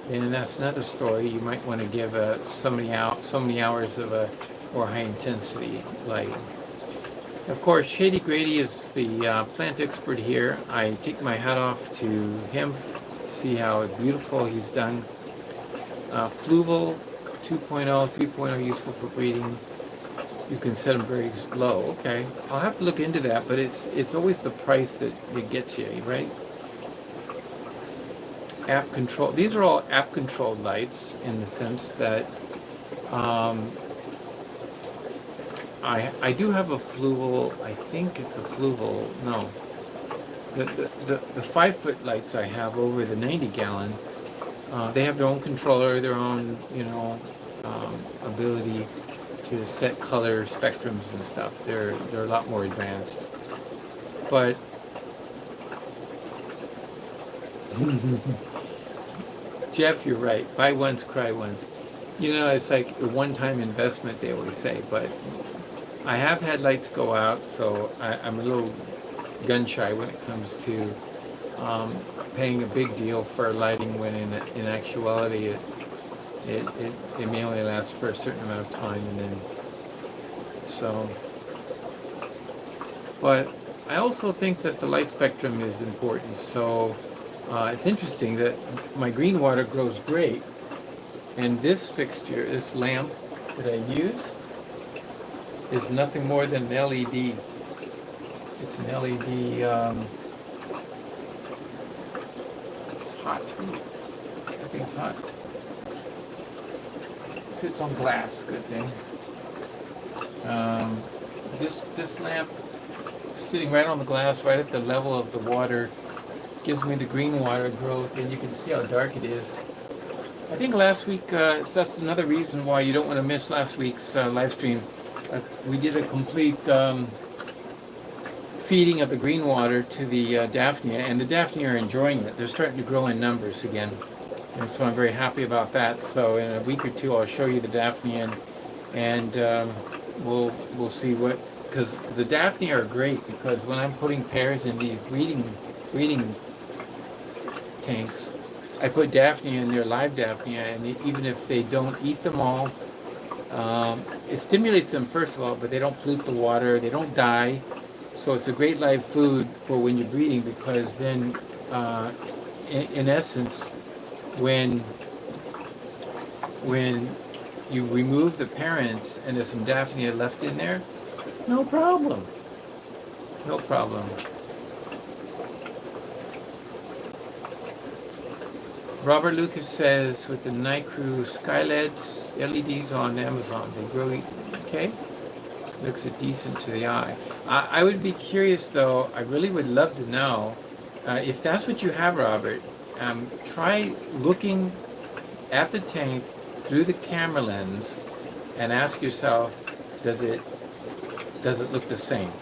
then that's another story. You might want to give so many hours of a more high intensity lighting. Of course, Shady Grady is the plant expert here. I take my hat off to him. See how beautiful he's done. Fluval 2.0, 3.0 useful for breeding. You can set them very low. Okay, I'll have to look into that, but it's always the price that gets you, right? App control. These are all app controlled lights in the sense that I do have a Fluval. I think it's a Fluval. No, the 5-foot lights I have over the 90-gallon. They have their own controller, their own ability to set color spectrums and stuff. They're a lot more advanced. But Jeff, you're right. Buy once, cry once. It's like a one-time investment, they always say. But I have had lights go out, so I'm a little gun-shy when it comes to paying a big deal for lighting when in actuality it may only last for a certain amount of time, and then so. But I also think that the light spectrum is important. So it's interesting that my green water grows great, and this fixture, this lamp that I use, is nothing more than an LED. It's an LED. It's hot. I think it's hot. It sits on glass. Good thing. This lamp, sitting right on the glass, right at the level of the water, gives me the green water growth, and you can see how dark it is. I think last week, that's another reason why you don't want to miss last week's live stream. We did a complete feeding of the green water to the Daphnia, and the Daphnia are enjoying it. They're starting to grow in numbers again, and so I'm very happy about that. So in a week or two, I'll show you the Daphnia, and we'll see what, because the Daphnia are great, because when I'm putting pairs in these breeding tanks, I put Daphnia in there, live Daphnia, and even if they don't eat them all, it stimulates them first of all, but they don't pollute the water, they don't die. So it's a great live food for when you're breeding, because then, in essence, when you remove the parents and there's some Daphnia left in there, no problem. No problem. Robert Lucas says, with the Night Crew Skyleds LEDs on Amazon, they grow, okay? Looks decent to the eye. I would be curious though, I really would love to know, if that's what you have, Robert, try looking at the tank through the camera lens and ask yourself, does it look the same?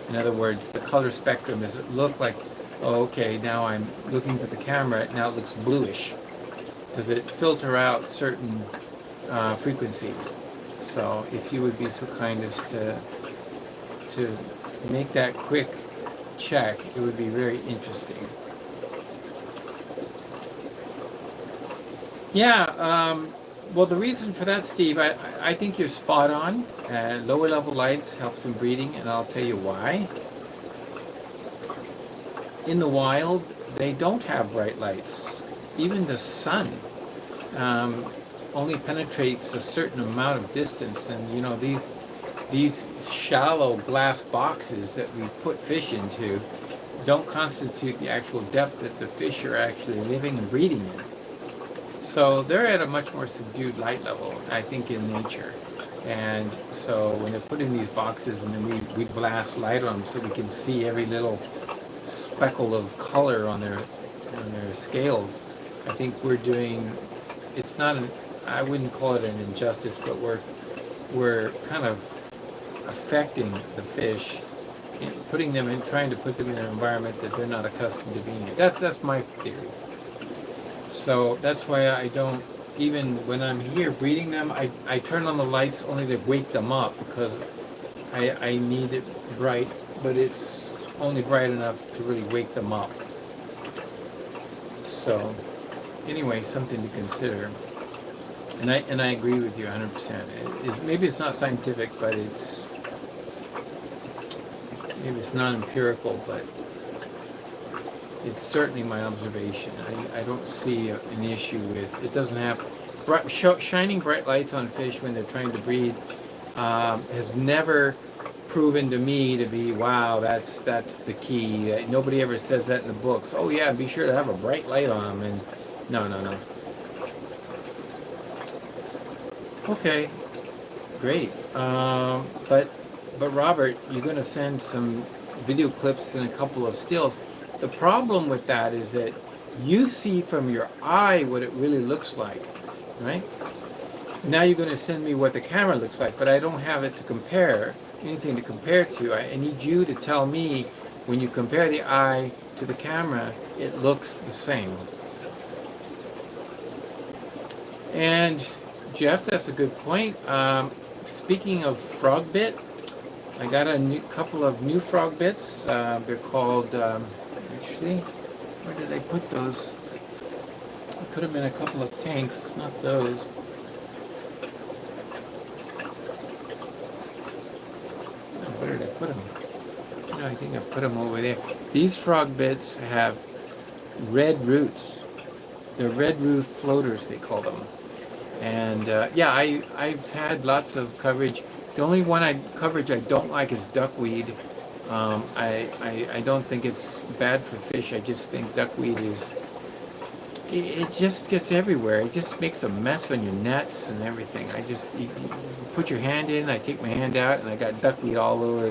In other words, the color spectrum, does it look like, oh, okay, now I'm looking to the camera, now it looks bluish. Does it filter out certain frequencies? So if you would be so kind as to make that quick check, it would be very interesting. Yeah, well, the reason for that, Steve, I think you're spot on. Lower level lights helps in breeding, and I'll tell you why. In the wild, they don't have bright lights. Even the sun only penetrates a certain amount of distance, and you know, these shallow glass boxes that we put fish into don't constitute the actual depth that the fish are actually living and breeding in. So they're at a much more subdued light level, I think, in nature. And so when they're put in these boxes, and then we blast light on them so we can see every little speckle of color on their scales, I think we're doing, it's not an, I wouldn't call it an injustice, but we're kind of affecting the fish, putting them in, trying to put them in an environment that they're not accustomed to being in. That's my theory. So that's why I don't, even when I'm here breeding them, I turn on the lights only to wake them up, because I need it bright, but it's only bright enough to really wake them up. So anyway, something to consider. And I agree with you 100%. Maybe it's not scientific, but maybe it's not empirical, but it's certainly my observation. I don't see an issue with, it doesn't have, shining bright lights on fish when they're trying to breed has never proven to me to be, wow, that's the key. Nobody ever says that in the books. Oh yeah, be sure to have a bright light on them. And no. Okay, great. But Robert, you're going to send some video clips and a couple of stills. The problem with that is that you see from your eye what it really looks like, right? Now you're going to send me what the camera looks like, but I don't have it to compare, anything to compare to. I need you to tell me, when you compare the eye to the camera, it looks the same. And Jeff, that's a good point. Speaking of frog bit, I got a couple of new frog bits. They're called, actually, where did I put those? I put them in a couple of tanks, not those. Where did I put them? No, I think I put them over there. These frog bits have red roots. They're red root floaters, they call them. And yeah, I've had lots of coverage. The only coverage I don't like is duckweed. I don't think it's bad for fish. I just think duckweed is, it just gets everywhere. It just makes a mess on your nets and everything. You put your hand in, I take my hand out, and I got duckweed all over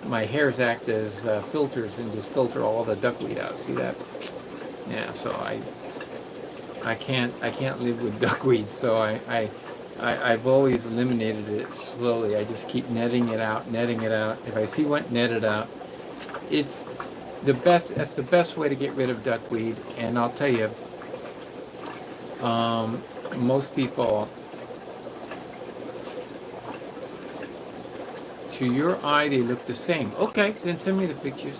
my hairs act as filters and just filter all the duckweed out. See that? Yeah, so I can't live with duckweed, so I've always eliminated it slowly. I just keep netting it out. If I see one, net it out. It's the best. That's the best way to get rid of duckweed. And I'll tell you, most people, to your eye, they look the same. Okay, then send me the pictures.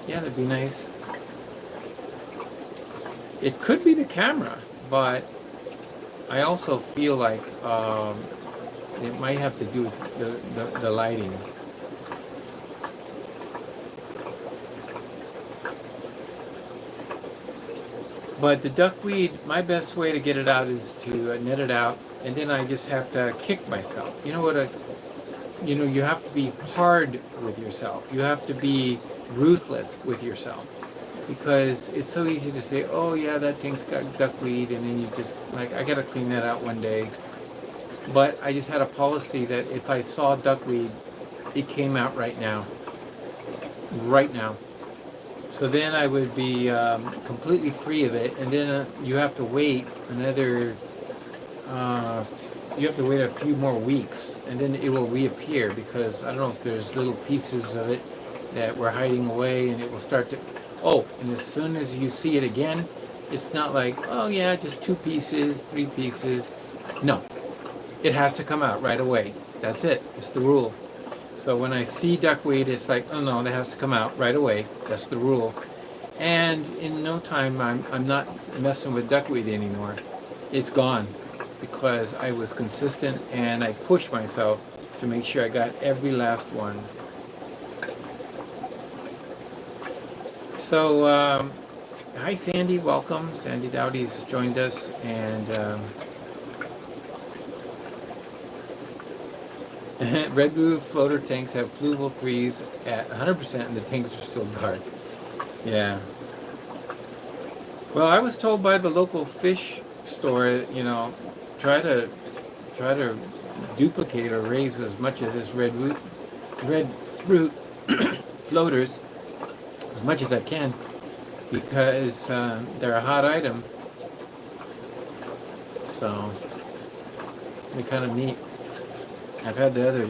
Yeah, that'd be nice. It could be the camera, but I also feel like it might have to do with the lighting. But the duckweed, my best way to get it out is to net it out, and then I just have to kick myself. You know what? You have to be hard with yourself. You have to be ruthless with yourself. Because it's so easy to say, oh yeah, that tank's got duckweed, and then you just, like, I gotta clean that out one day. But I just had a policy that if I saw duckweed, it came out right now. Right now. So then I would be completely free of it, and then you have to wait another, you have to wait a few more weeks, and then it will reappear, because I don't know if there's little pieces of it that were hiding away, and it will start to, oh, and as soon as you see it again, it's not like, oh yeah, just 2 pieces, 3 pieces. No, it has to come out right away. That's it. It's the rule. So when I see duckweed, it's like, oh no, that has to come out right away. That's the rule. And in no time, I'm not messing with duckweed anymore. It's gone, because I was consistent and I pushed myself to make sure I got every last one. So, hi Sandy, welcome. Sandy Dowdy's joined us, and red blue floater tanks have fluval freeze at 100%, and the tanks are still dark. Yeah. Well, I was told by the local fish store, try to duplicate or raise as much of this red root floaters as much as I can, because they're a hot item. So they're kind of neat. I've had the other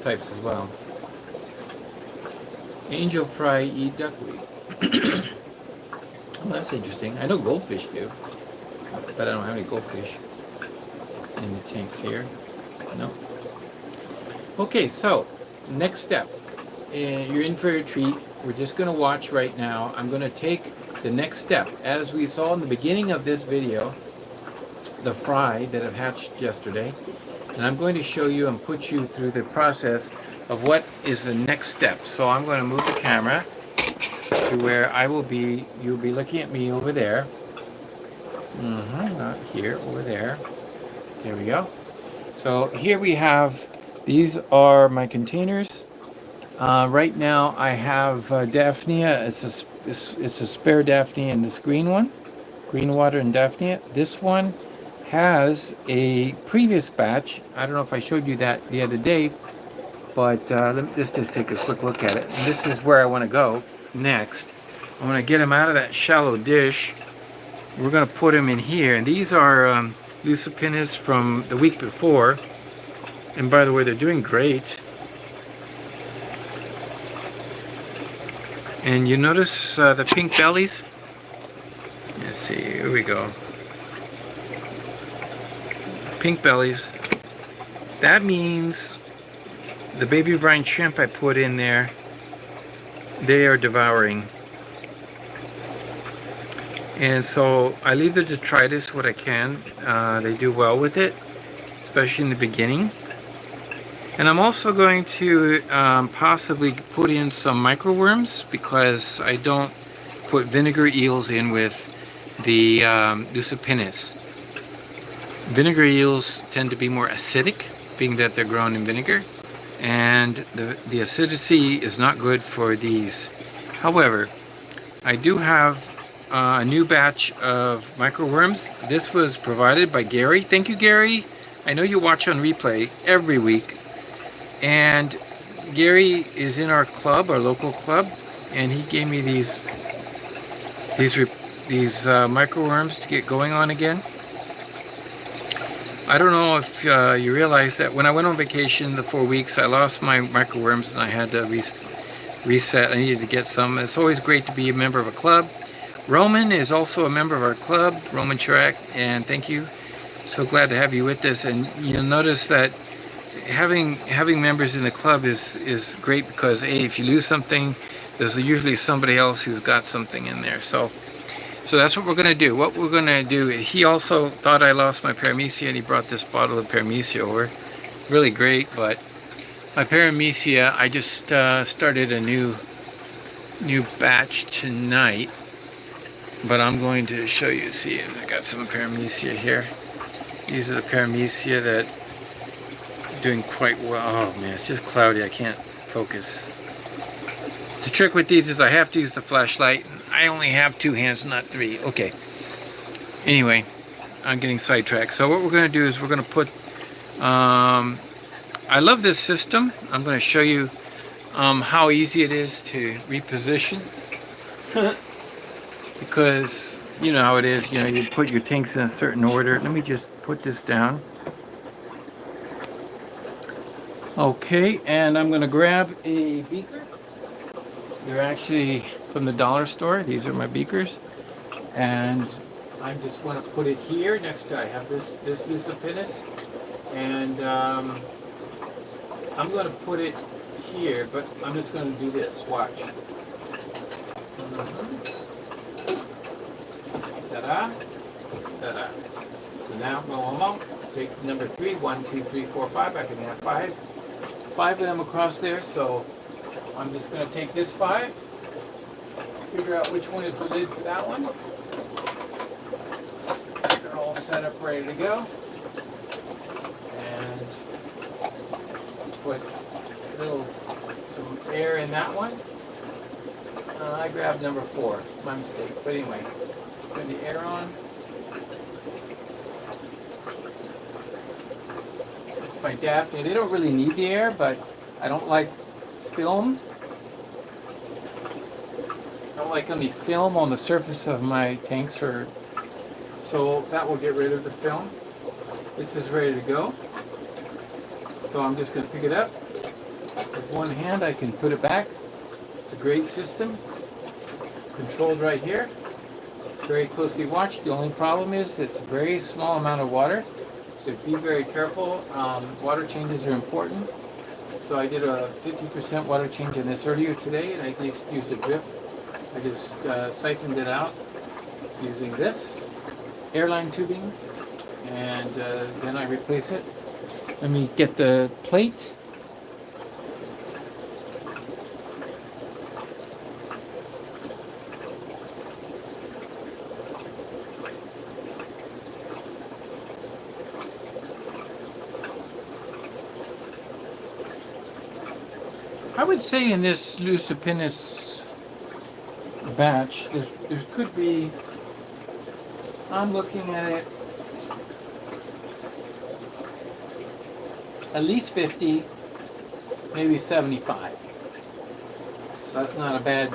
types as well. Angel fry eat duckweed. Well, that's interesting. I know goldfish do, but I don't have any goldfish in the tanks here. No. Okay, so next step. You're in for a treat. We're just going to watch right now. I'm going to take the next step. As we saw in the beginning of this video, the fry that have hatched yesterday, and I'm going to show you and put you through the process of what is the next step. So I'm going to move the camera to where you'll be looking at me over there. Not here, over there. There we go. So here we have, these are my containers. Right now I have Daphnia. It's a spare Daphnia in this green one, green water and Daphnia. This one has a previous batch. I don't know if I showed you that the other day, but let's just take a quick look at it. And this is where I want to go next. I want to get them out of that shallow dish. We're going to put them in here, and these are Lucipinas from the week before. And by the way, they're doing great. And you notice the pink bellies? Let's see, here we go. Pink bellies. That means the baby brine shrimp I put in there, they are devouring. And so I leave the detritus what I can. They do well with it, especially in the beginning. And I'm also going to possibly put in some microworms because I don't put vinegar eels in with the Lucipinis. Vinegar eels tend to be more acidic, being that they're grown in vinegar, and the acidity is not good for these. However, I do have a new batch of microworms. This was provided by Gary. Thank you, Gary. I know you watch on replay every week. And Gary is in our club, our local club, and he gave me these microworms to get going on again. I don't know if you realize that when I went on vacation the 4 weeks, I lost my microworms and I had to reset. I needed to get some. It's always great to be a member of a club. Roman is also a member of our club, Roman Chirac, and thank you. So glad to have you with us. And you'll notice that having members in the club is great because if you lose something, there's usually somebody else who's got something in there. So that's what we're going to do. What we're going to do, he also thought I lost my paramecia and he brought this bottle of paramecia over. Really great, but my paramecia, I just started a new batch tonight, but I'm going to show you. See, I got some paramecia here. These are the paramecia that are doing quite well. Oh man, it's just cloudy, I can't focus. The trick with these is I have to use the flashlight. I only have 2 hands, not 3. Okay. Anyway, I'm getting sidetracked. So what we're going to do is we're going to put... I love this system. I'm going to show you how easy it is to reposition. Because you know how it is. You know, you put your tanks in a certain order. Let me just put this down. Okay, and I'm going to grab a beaker. They're actually from the dollar store. These are my beakers, and I just want to put it here next to. I have this Lucipinis, and I'm going to put it here, but I'm just going to do this. Watch. Ta-da, ta-da. So now go along. Take number 3. 1, 2, 3, 4, 5. I can have 5 of them across there. So I'm just going to take this 5, figure out which one is the lid for that one. They're all set up, ready to go. And put some air in that one. I grabbed number 4, my mistake. But anyway, put the air on. This is my Daphne. They don't really need the air, but I don't like film. I don't like any film on the surface of my tanks, so that will get rid of the film. This is ready to go. So I'm just going to pick it up. With one hand I can put it back. It's a great system. Controls right here. Very closely watched. The only problem is it's a very small amount of water. So be very careful. Water changes are important. So I did a 50% water change in this earlier today, and I just used a drip. I just siphoned it out using this airline tubing, and then I replace it. Let me get the plate. I would say in this Lucipinis batch, there could be, I'm looking at it, at least 50, maybe 75. So that's not a bad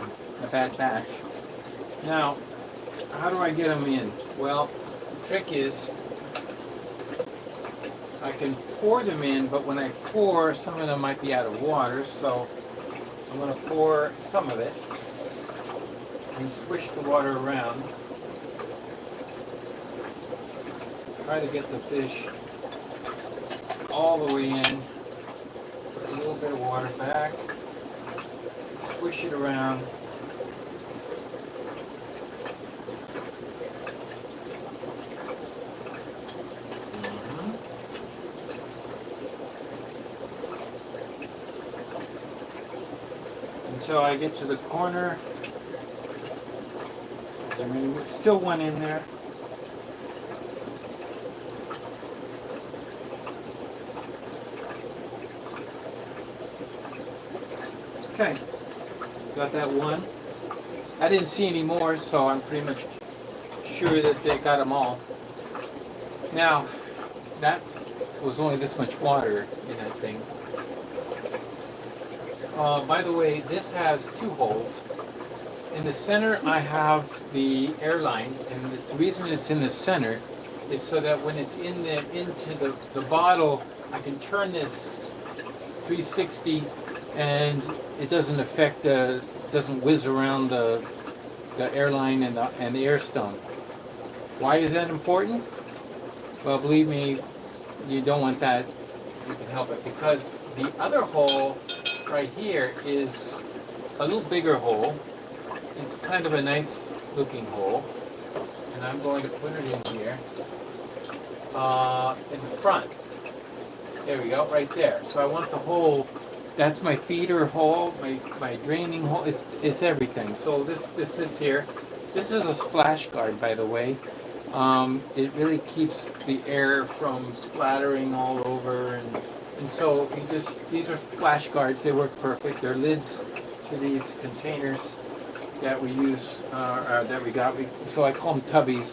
batch. Now, how do I get them in? Well, the trick is I can pour them in, but when I pour, some of them might be out of water, so I'm going to pour some of it and swish the water around. Try to get the fish all the way in. Put a little bit of water back. Swish it around. until I get to the corner. There's still one in there. Okay, got that one. I didn't see any more, so I'm pretty much sure that they got them all. Now, that was only this much water in that thing. By the way, this has two holes. In the center, I have the airline, and the reason it's in the center is so that when it's into the bottle, I can turn this 360, and it doesn't affect doesn't whiz around the airline and the air stone. Why is that important? Well, believe me, you don't want that. You can help it, because the other hole right here is a little bigger hole. It's kind of a nice looking hole, and I'm going to put it in here in the front. There we go, right there. So I want the hole. That's my feeder hole, my draining hole. It's everything. So this sits here. This is a splash guard, by the way. It really keeps the air from splattering all over, and so these are splash guards. They work perfect. They're lids to these containers that we use, that we got. So I call them tubbies,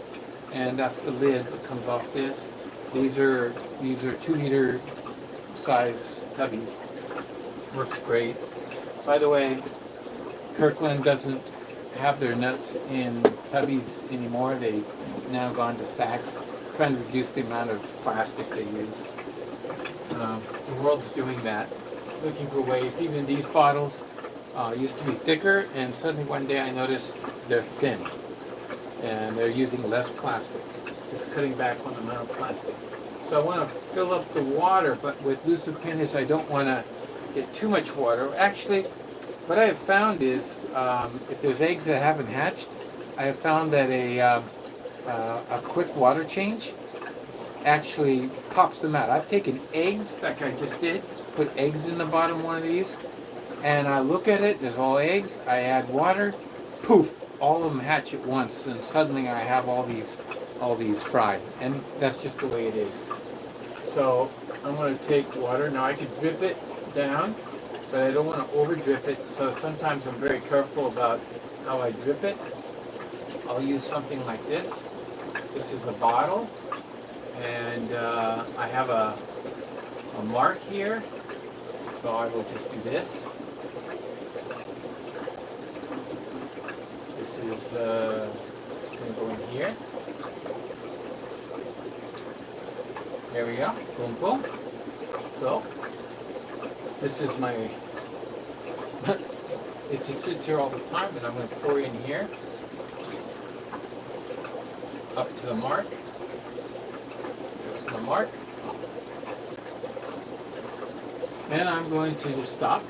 and that's the lid that comes off this. These are 2-liter size tubbies. Works great. By the way, Kirkland doesn't have their nuts in tubbies anymore. They've now gone to sacks, trying to reduce the amount of plastic they use. The world's doing that, looking for ways. Even these bottles used to be thicker, and suddenly one day I noticed they're thin, and they're using less plastic, just cutting back on the amount of plastic. So I want to fill up the water, but with Lucipinnis I don't want to get too much water. Actually, what I have found is, if there's eggs that haven't hatched, I have found that a quick water change actually pops them out. I've taken eggs, like I just did, put eggs in the bottom of one of these, and I look at it, there's all eggs, I add water, poof, all of them hatch at once, and suddenly I have all these fried, and that's just the way it is. So I'm going to take water. Now I could drip it down, but I don't want to over drip it, so sometimes I'm very careful about how I drip it. I'll use something like this. This is a bottle, and I have a mark here, so I will just do this. This is going to go in here. There we go. Boom, boom. So this is my, it just sits here all the time, and I'm going to pour in here, up to the mark. There's my mark. And I'm going to just stop,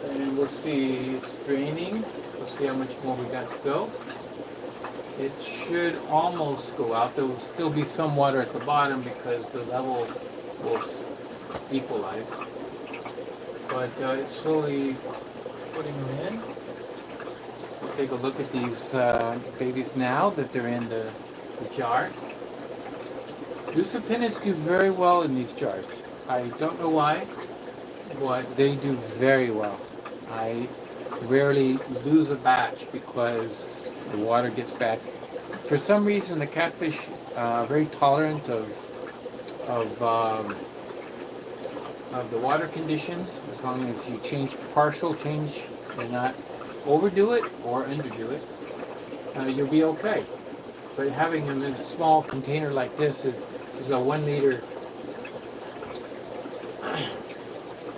and we'll see it's draining. We'll see how much more we got to go. It should almost go out. There will still be some water at the bottom because the level will equalize. But it's slowly putting them in. We'll take a look at these babies now that they're in the jar. Lucipinnis do very well in these jars. I don't know why, but they do very well. I rarely lose a batch because the water gets bad. For some reason, the catfish are very tolerant of the water conditions. As long as you partial change and not overdo it or underdo it, you'll be okay. But having them in a small container like this is a 1 liter.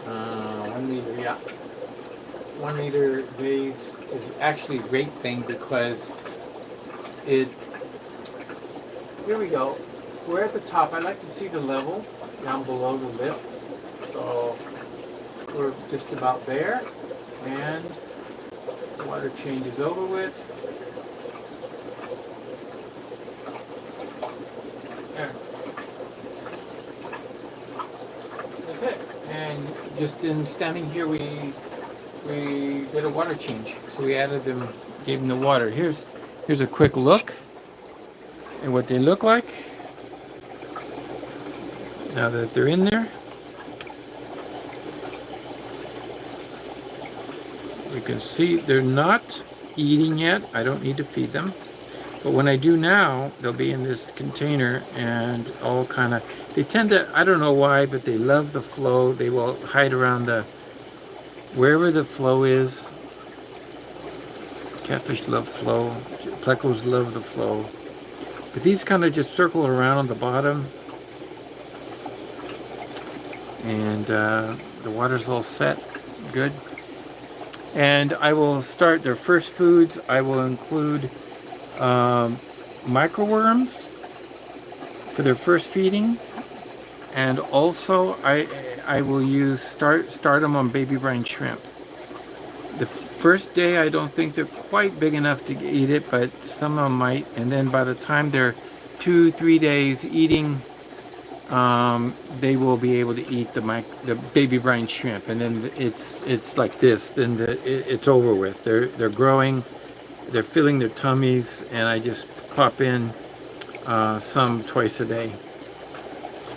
1 liter, yeah. 1 liter vase is actually a great thing because here we go. We're at the top. I like to see the level down below the lip. So we're just about there, and the water change is over with. There. That's it. And just in standing here, we we did a water change. So we added them, gave them the water. Here's a quick look at what they look like now that they're in there. You can see they're not eating yet. I don't need to feed them. But when I do now, they'll be in this container and all kind of, they tend to, I don't know why, but they love the flow. They will hide around wherever the flow is. Catfish love flow. Plecos love the flow. But these kind of just circle around on the bottom. And the water's all set. Good. And I will start their first foods. I will include microworms for their first feeding, and also I will start them on baby brine shrimp. The first day I don't think they're quite big enough to eat it, but some of them might, and then by the time they're 2-3 days eating, they will be able to eat the baby brine shrimp, and then it's like this. Then it's over with. They're growing, they're filling their tummies, and I just pop in some twice a day.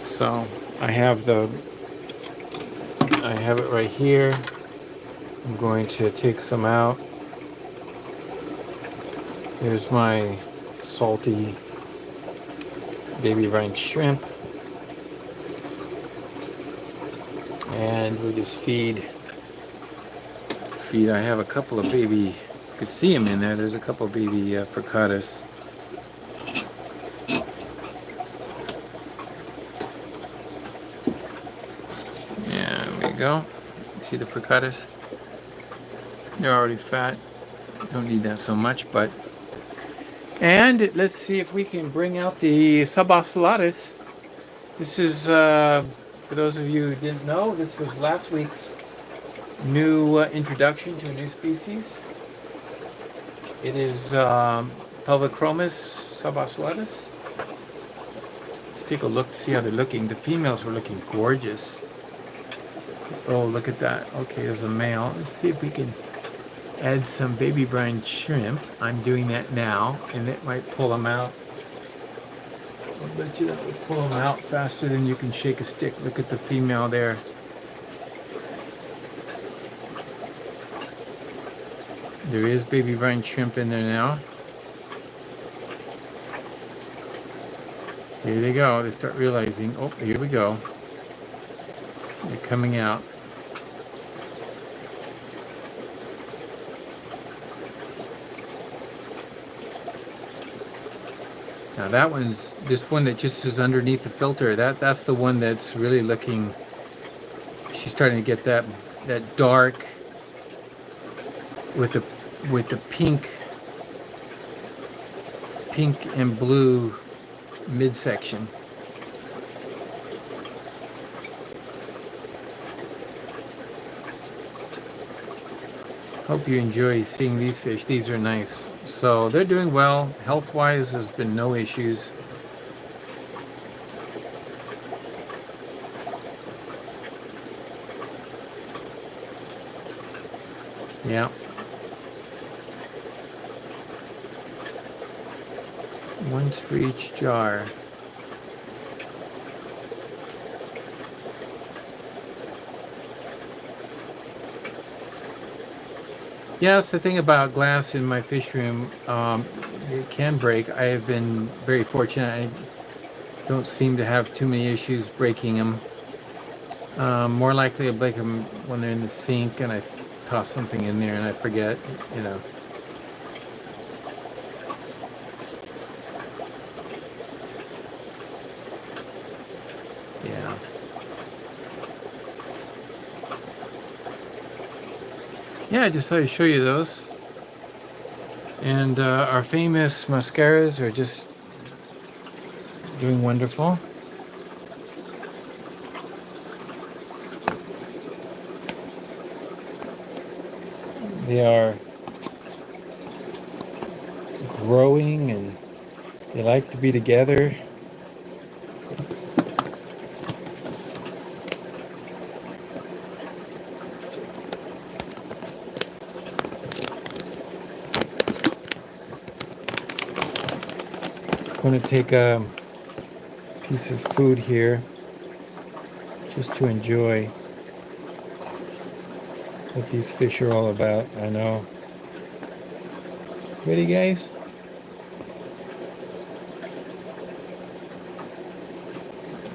So I have it right here. I'm going to take some out. Here's my salty baby brine shrimp. And we'll just feed. I have a couple of baby, you could see them in there. There's a couple of baby fricatas. Yeah, there we go. See the fricatas? They're already fat. Don't need that so much, but. And let's see if we can bring out the subocellatus. This is, for those of you who didn't know, this was last week's new introduction to a new species. It is Pelvichromis subocellatus. Let's take a look to see how they're looking. The females were looking gorgeous. Oh, look at that. Okay, there's a male. Let's see if we can add some baby brine shrimp. I'm doing that now, and it might pull them out. I'll bet you that will pull them out faster than you can shake a stick. Look at the female there. There is baby brine shrimp in there now. Here they go. They start realizing, oh, here we go. They're coming out. Now this one that just is underneath the filter, that's the one that's really looking, she's starting to get that dark with the pink and blue midsection. Hope you enjoy seeing these fish. These are nice. So they're doing well. Health-wise, there's been no issues. Yeah. Once for each jar. Yeah, that's the thing about glass in my fish room. It can break. I have been very fortunate. I don't seem to have too many issues breaking them. More likely I break them when they're in the sink and I toss something in there and I forget, you know. Yeah. Yeah, I just thought I'd show you those. And our famous mascaras are just doing wonderful. They are growing and they like to be together. going to take a piece of food here just to enjoy what these fish are all about. I know. Ready, guys?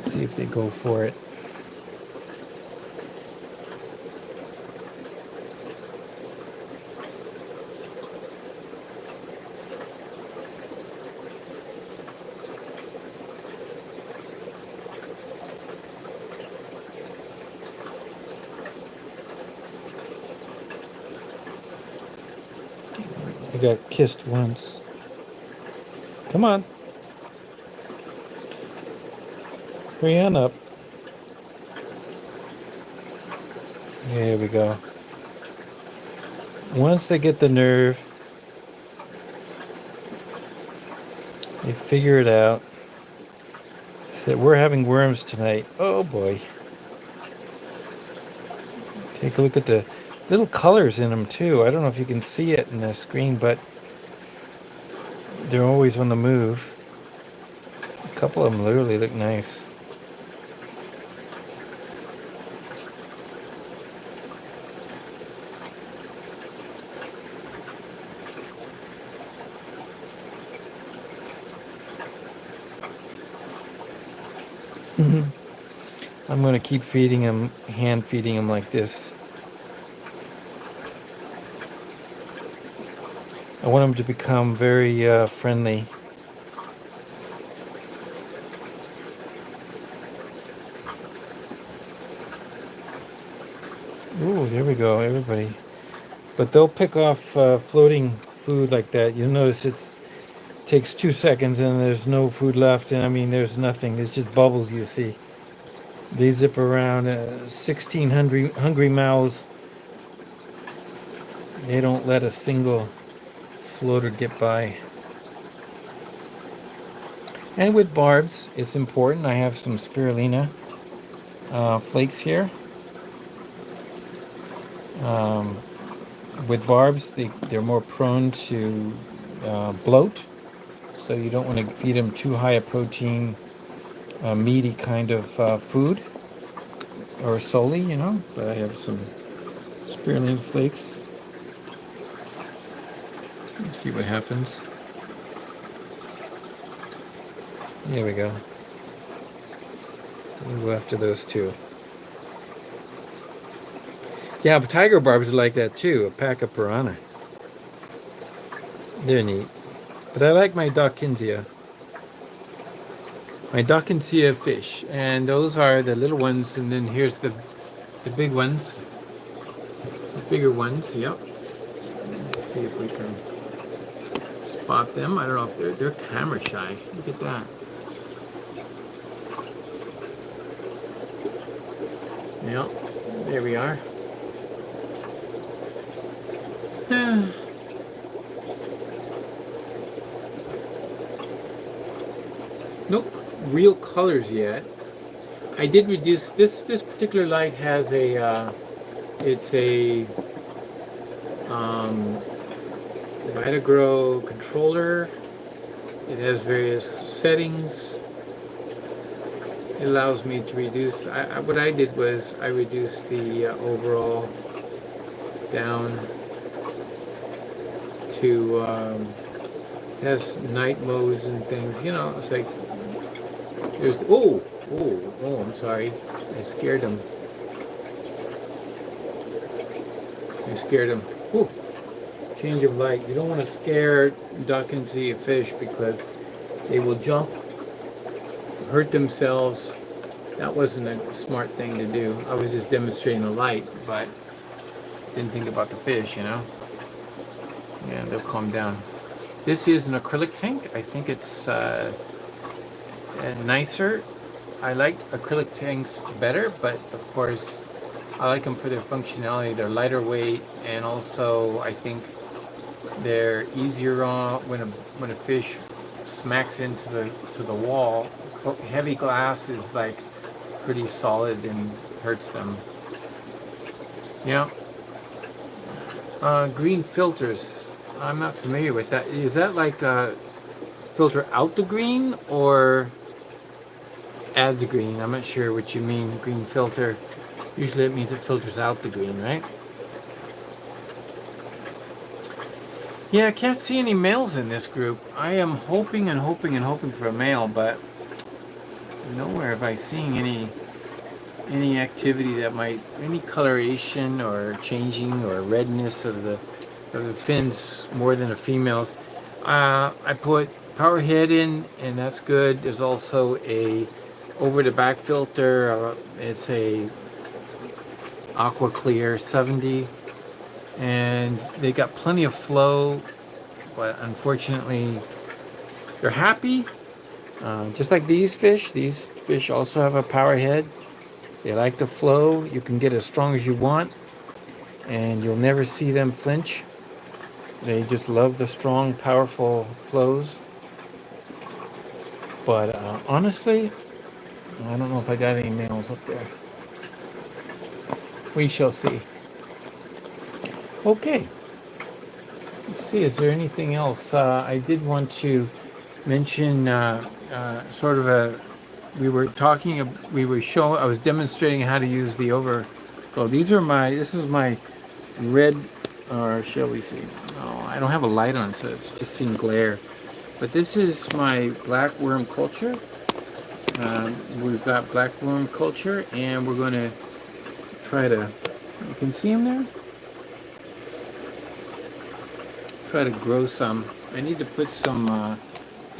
See if they go for it. I got kissed once. Come on. Hurry on up. There we go. Once they get the nerve, they figure it out. Said, we're having worms tonight. Oh boy. Take a look at the little colors in them too. I don't know if you can see it in the screen, but they're always on the move. A couple of them literally look nice. I'm going to keep feeding them, hand feeding them like this. I want them to become very friendly. Ooh, there we go, everybody. But they'll pick off floating food like that. You'll notice it takes 2 seconds and there's no food left. And I mean, there's nothing. It's just bubbles you see. They zip around 1,600 hungry mouths. They don't let a single floater get by. And with barbs, it's important. I have some spirulina flakes here. With barbs, they're more prone to bloat. So you don't want to feed them too high a protein, meaty kind of food, or solely, you know. But I have some spirulina flakes. Let's see what happens. There we go. We'll go after those two. Yeah, but tiger barbs are like that too. A pack of piranha. They're neat. But I like my Dawkinsia. My Dawkinsia fish. And those are the little ones. And then here's the big ones. The bigger ones, yep. Let's see if we can spot them. I don't know if they're camera shy. Look at that. Yep, there we are. Nope, real colors yet. I did reduce this particular light has a it's a Vitagrow controller. It has various settings. It allows me to reduce. What I did was I reduced the overall down to it has night modes and things. You know, it's like there's oh, I'm sorry, I scared him. Ooh, change of light. You don't want to scare duck and sea fish because they will jump, hurt themselves. That wasn't a smart thing to do. I was just demonstrating the light, but didn't think about the fish, you know. Yeah, they'll calm down. This is an acrylic tank. I think it's nicer. I liked acrylic tanks better, but of course I like them for their functionality. They're lighter weight, and also I think they're easier on when a fish smacks into the wall. Heavy glass is like pretty solid and hurts them. Yeah. Green filters. I'm not familiar with that. Is that like filter out the green or add the green. I'm not sure what you mean, green filter. Usually it means it filters out the green, right? Yeah, I can't see any males in this group. I am hoping and hoping and hoping for a male, but nowhere have I seen any activity that might, any coloration or changing or redness of the fins more than the females. I put power head in, and that's good. There's also a over the back filter. It's a aqua clear 70, and they got plenty of flow, but unfortunately they're happy. Just like these fish also have a power head. They like the flow. You can get as strong as you want, and you'll never see them flinch. They just love the strong, powerful flows. But honestly, I don't know if I got any males up there. We shall see. Okay. Let's see, is there anything else? I did want to mention sort of a, we were talking, we were showing, I was demonstrating how to use the overflow. This is my red, or shall we see? Oh, I don't have a light on, so it's just in glare. But this is my black worm culture. We've got black worm culture, and we're going to try to, you can see them there? Try to grow some. I need to put some, I'm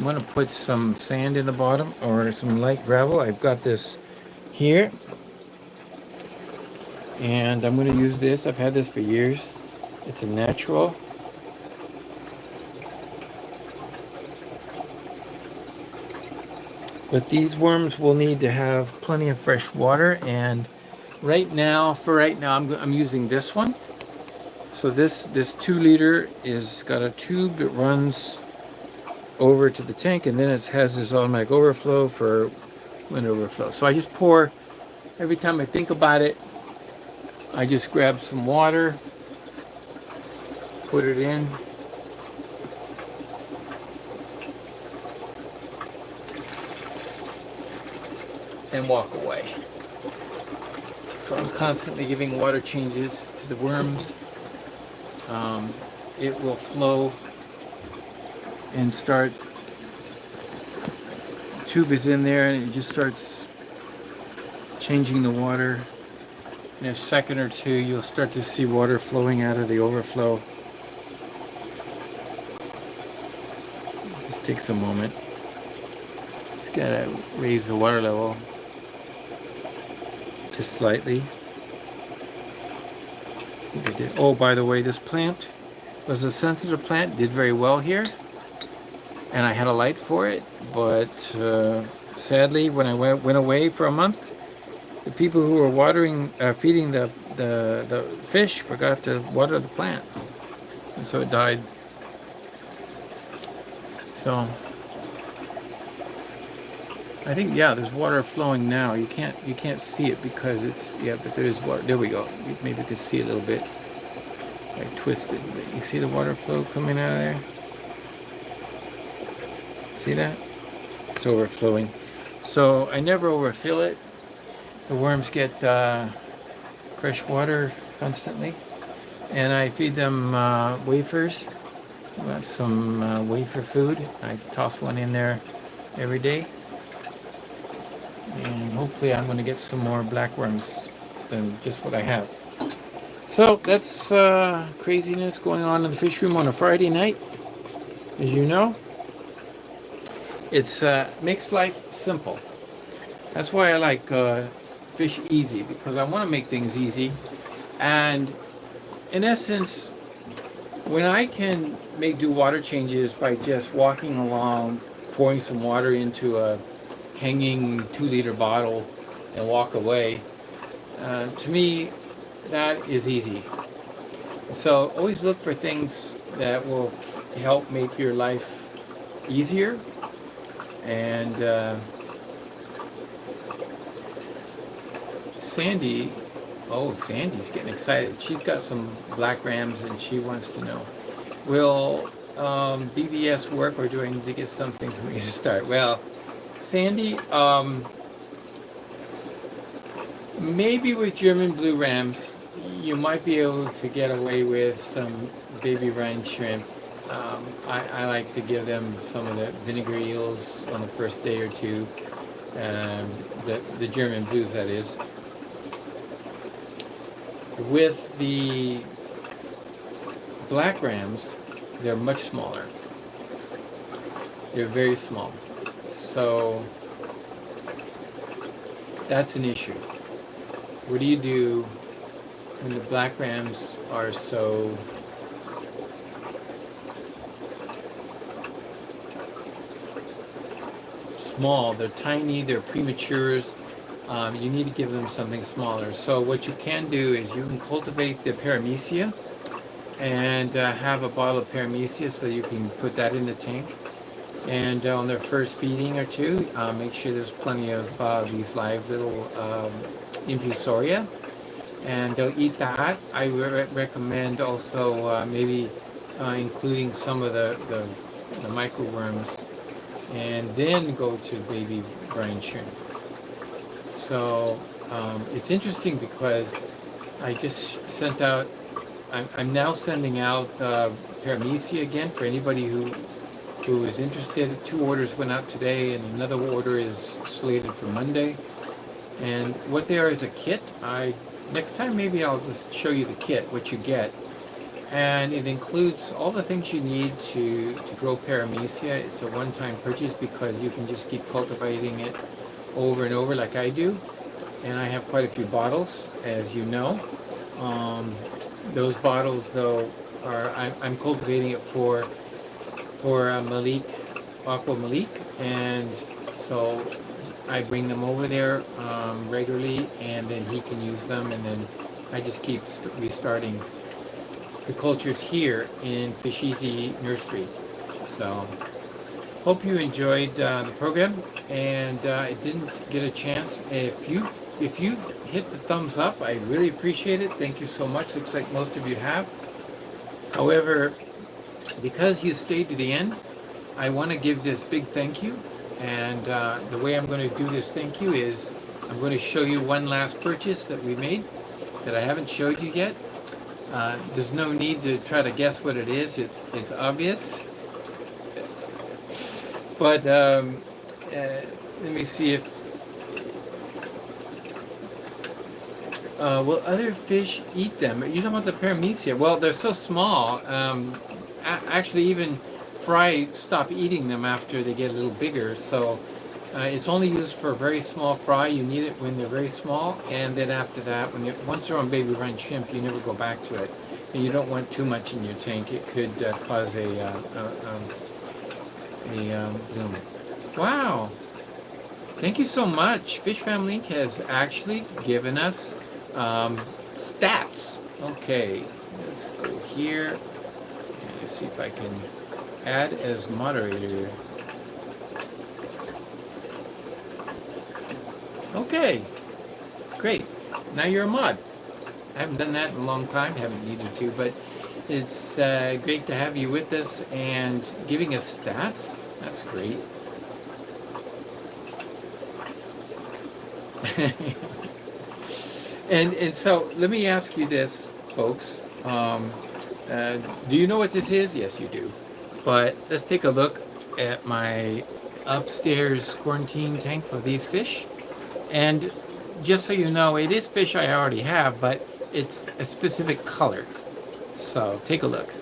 going to put some sand in the bottom, or some light gravel. I've got this here. And I'm going to use this. I've had this for years. It's a natural. But these worms will need to have plenty of fresh water, and for right now, I'm using this one. So this 2 liter is got a tube that runs over to the tank, and then it has this automatic overflow for wind overflow. So I just pour, every time I think about it, I just grab some water, put it in, and walk away. So I'm constantly giving water changes to the worms. It will flow and start, the tube is in there, and it just starts changing the water. In a second or two, you'll start to see water flowing out of the overflow. Just takes a moment. Just gotta raise the water level just slightly. Oh, by the way, this plant was a sensitive plant, did very well here, and I had a light for it, but sadly, when I went away for a month, the people who were feeding the fish forgot to water the plant, and so it died. So I think, yeah, there's water flowing now. You can't see it because it's, yeah, but there is water. There we go. Maybe you can see a little bit. I twisted. You see the water flow coming out of there? See that? It's overflowing. So I never overfill it. The worms get fresh water constantly, and I feed them wafers. Some wafer food. I toss one in there every day. And hopefully I'm going to get some more black worms than just what I have. So that's craziness going on in the fish room on a Friday night, as you know. It's makes life simple. That's why I like FishEZ, because I want to make things easy. And in essence, when I can do water changes by just walking along, pouring some water into a hanging 2 liter bottle and walk away, to me that is easy. So always look for things that will help make your life easier. And Sandy's getting excited. She's got some black rams and she wants to know, will BBS work, or do I need to get something for me to start? Well, Sandy, maybe with German blue rams, you might be able to get away with some baby brine shrimp. I like to give them some of the vinegar eels on the first day or two. The German blues, that is. With the black rams, they're much smaller. They're very small. So that's an issue. What do you do when the black rams are so small? They're tiny, they're prematures. You need to give them something smaller. So what you can do is you can cultivate the paramecia and have a bottle of paramecia, so you can put that in the tank. And on their first feeding or two, make sure there's plenty of these live little infusoria, and they'll eat that. I recommend also maybe including some of the microworms, and then go to baby brine shrimp. So it's interesting because I just sent out, I'm now sending out paramecia again for anybody who is interested. 2 orders went out today, and another order is slated for Monday. And what they are is a kit. Next time maybe I'll just show you the kit, what you get. And it includes all the things you need to grow paramecia. It's a one-time purchase because you can just keep cultivating it over and over like I do. And I have quite a few bottles, as you know. Those bottles, though, I'm cultivating it for Malik, Aqua Malik, and so I bring them over there regularly, and then he can use them, and then I just keep restarting the cultures here in FishEZ Nursery. So hope you enjoyed the program, and I didn't get a chance. If you've hit the thumbs up, I really appreciate it. Thank you so much. Looks like most of you have. However, because you stayed to the end, I want to give this big thank you. And the way I'm going to do this thank you is I'm going to show you one last purchase that we made that I haven't showed you yet. There's no need to try to guess what it is. It's obvious. But let me see if will other fish eat them? You're talking about the paramecia. Well, they're so small. Actually, even fry stop eating them after they get a little bigger. So it's only used for very small fry. You need it when they're very small, and then after that, once they're on baby brine shrimp, you never go back to it. And you don't want too much in your tank. It could cause a bloom. Wow! Thank you so much. Fish Fam Link has actually given us stats. Okay, let's go here. Let's see if I can add as moderator. Okay, great. Now you're a mod. I haven't done that in a long time, haven't needed to, but it's great to have you with us and giving us stats. That's great. And so let me ask you this, folks. Do you know what this is? Yes, you do. But let's take a look at my upstairs quarantine tank for these fish. And just so you know, it is fish I already have, but it's a specific color. So take a look.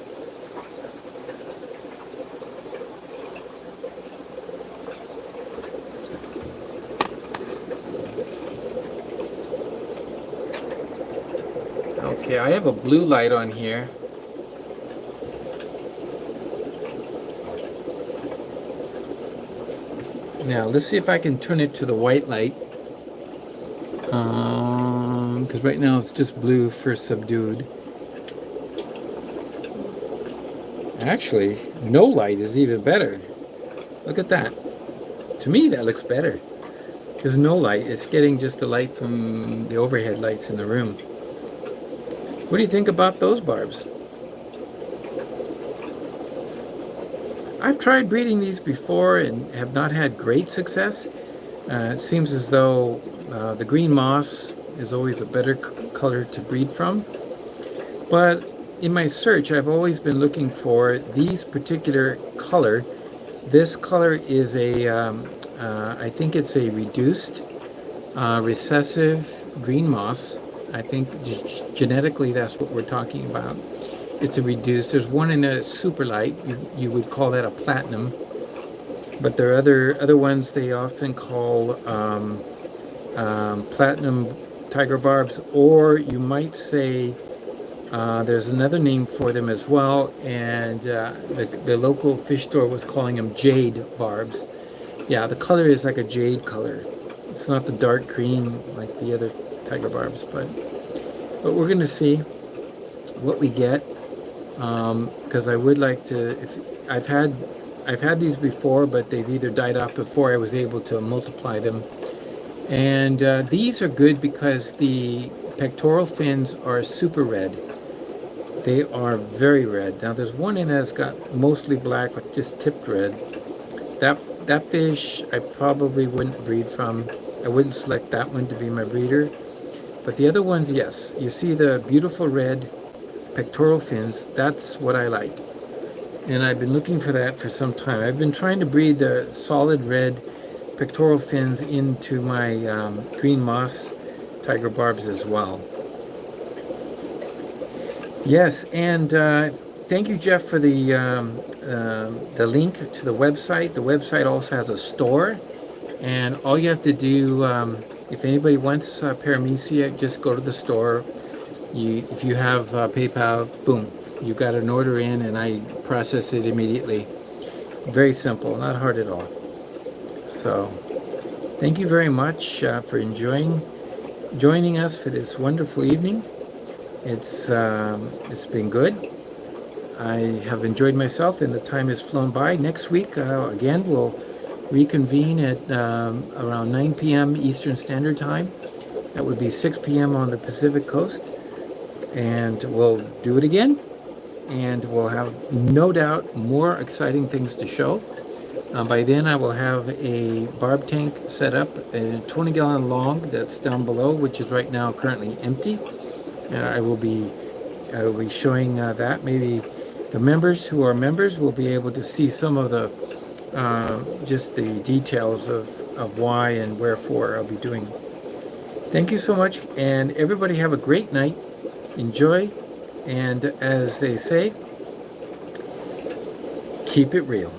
Okay, I have a blue light on here. Now, let's see if I can turn it to the white light. Because right now it's just blue for subdued. Actually, no light is even better. Look at that. To me, that looks better. Because no light, it's getting just the light from the overhead lights in the room. What do you think about those barbs? I've tried breeding these before and have not had great success. It seems as though the green moss is always a better color to breed from. But in my search, I've always been looking for these particular color. This color is I think it's a reduced recessive green moss. I think genetically that's what we're talking about. It's a reduced. There's one in a super light. You would call that a platinum. But there are other ones they often call platinum tiger barbs, or you might say there's another name for them as well, and the local fish store was calling them jade barbs. Yeah, the color is like a jade color. It's not the dark green like the other tiger barbs, but we're gonna see what we get, because I would like to. If I've had these before, but they've either died off before I was able to multiply them. And these are good because the pectoral fins are super red. They are very red. Now there's one in that's got mostly black with just tipped red. That fish I probably wouldn't breed from. I wouldn't select that one to be my breeder. But the other ones, yes. You see the beautiful red pectoral fins. That's what I like. And I've been looking for that for some time. I've been trying to breed the solid red pectoral fins into my green moss tiger barbs as well. Yes, and thank you, Jeff, for the link to the website. The website also has a store, and all you have to do, if anybody wants paramecia, just go to the store. If you have PayPal, boom, you got an order in, and I process it immediately. Very simple, not hard at all. So, thank you very much for joining us for this wonderful evening. It's been good. I have enjoyed myself, and the time has flown by. Next week, again, we'll reconvene at around 9 p.m. Eastern Standard Time. That would be 6 p.m. on the Pacific Coast, and we'll do it again. And we'll have, no doubt, more exciting things to show. By then, I will have a barb tank set up, a 20-gallon long that's down below, which is right now currently empty. I will be showing that. Maybe the members who are members will be able to see some of the just the details of why and wherefore I'll be doing. Thank you so much, and everybody have a great night. Enjoy, and as they say, keep it real.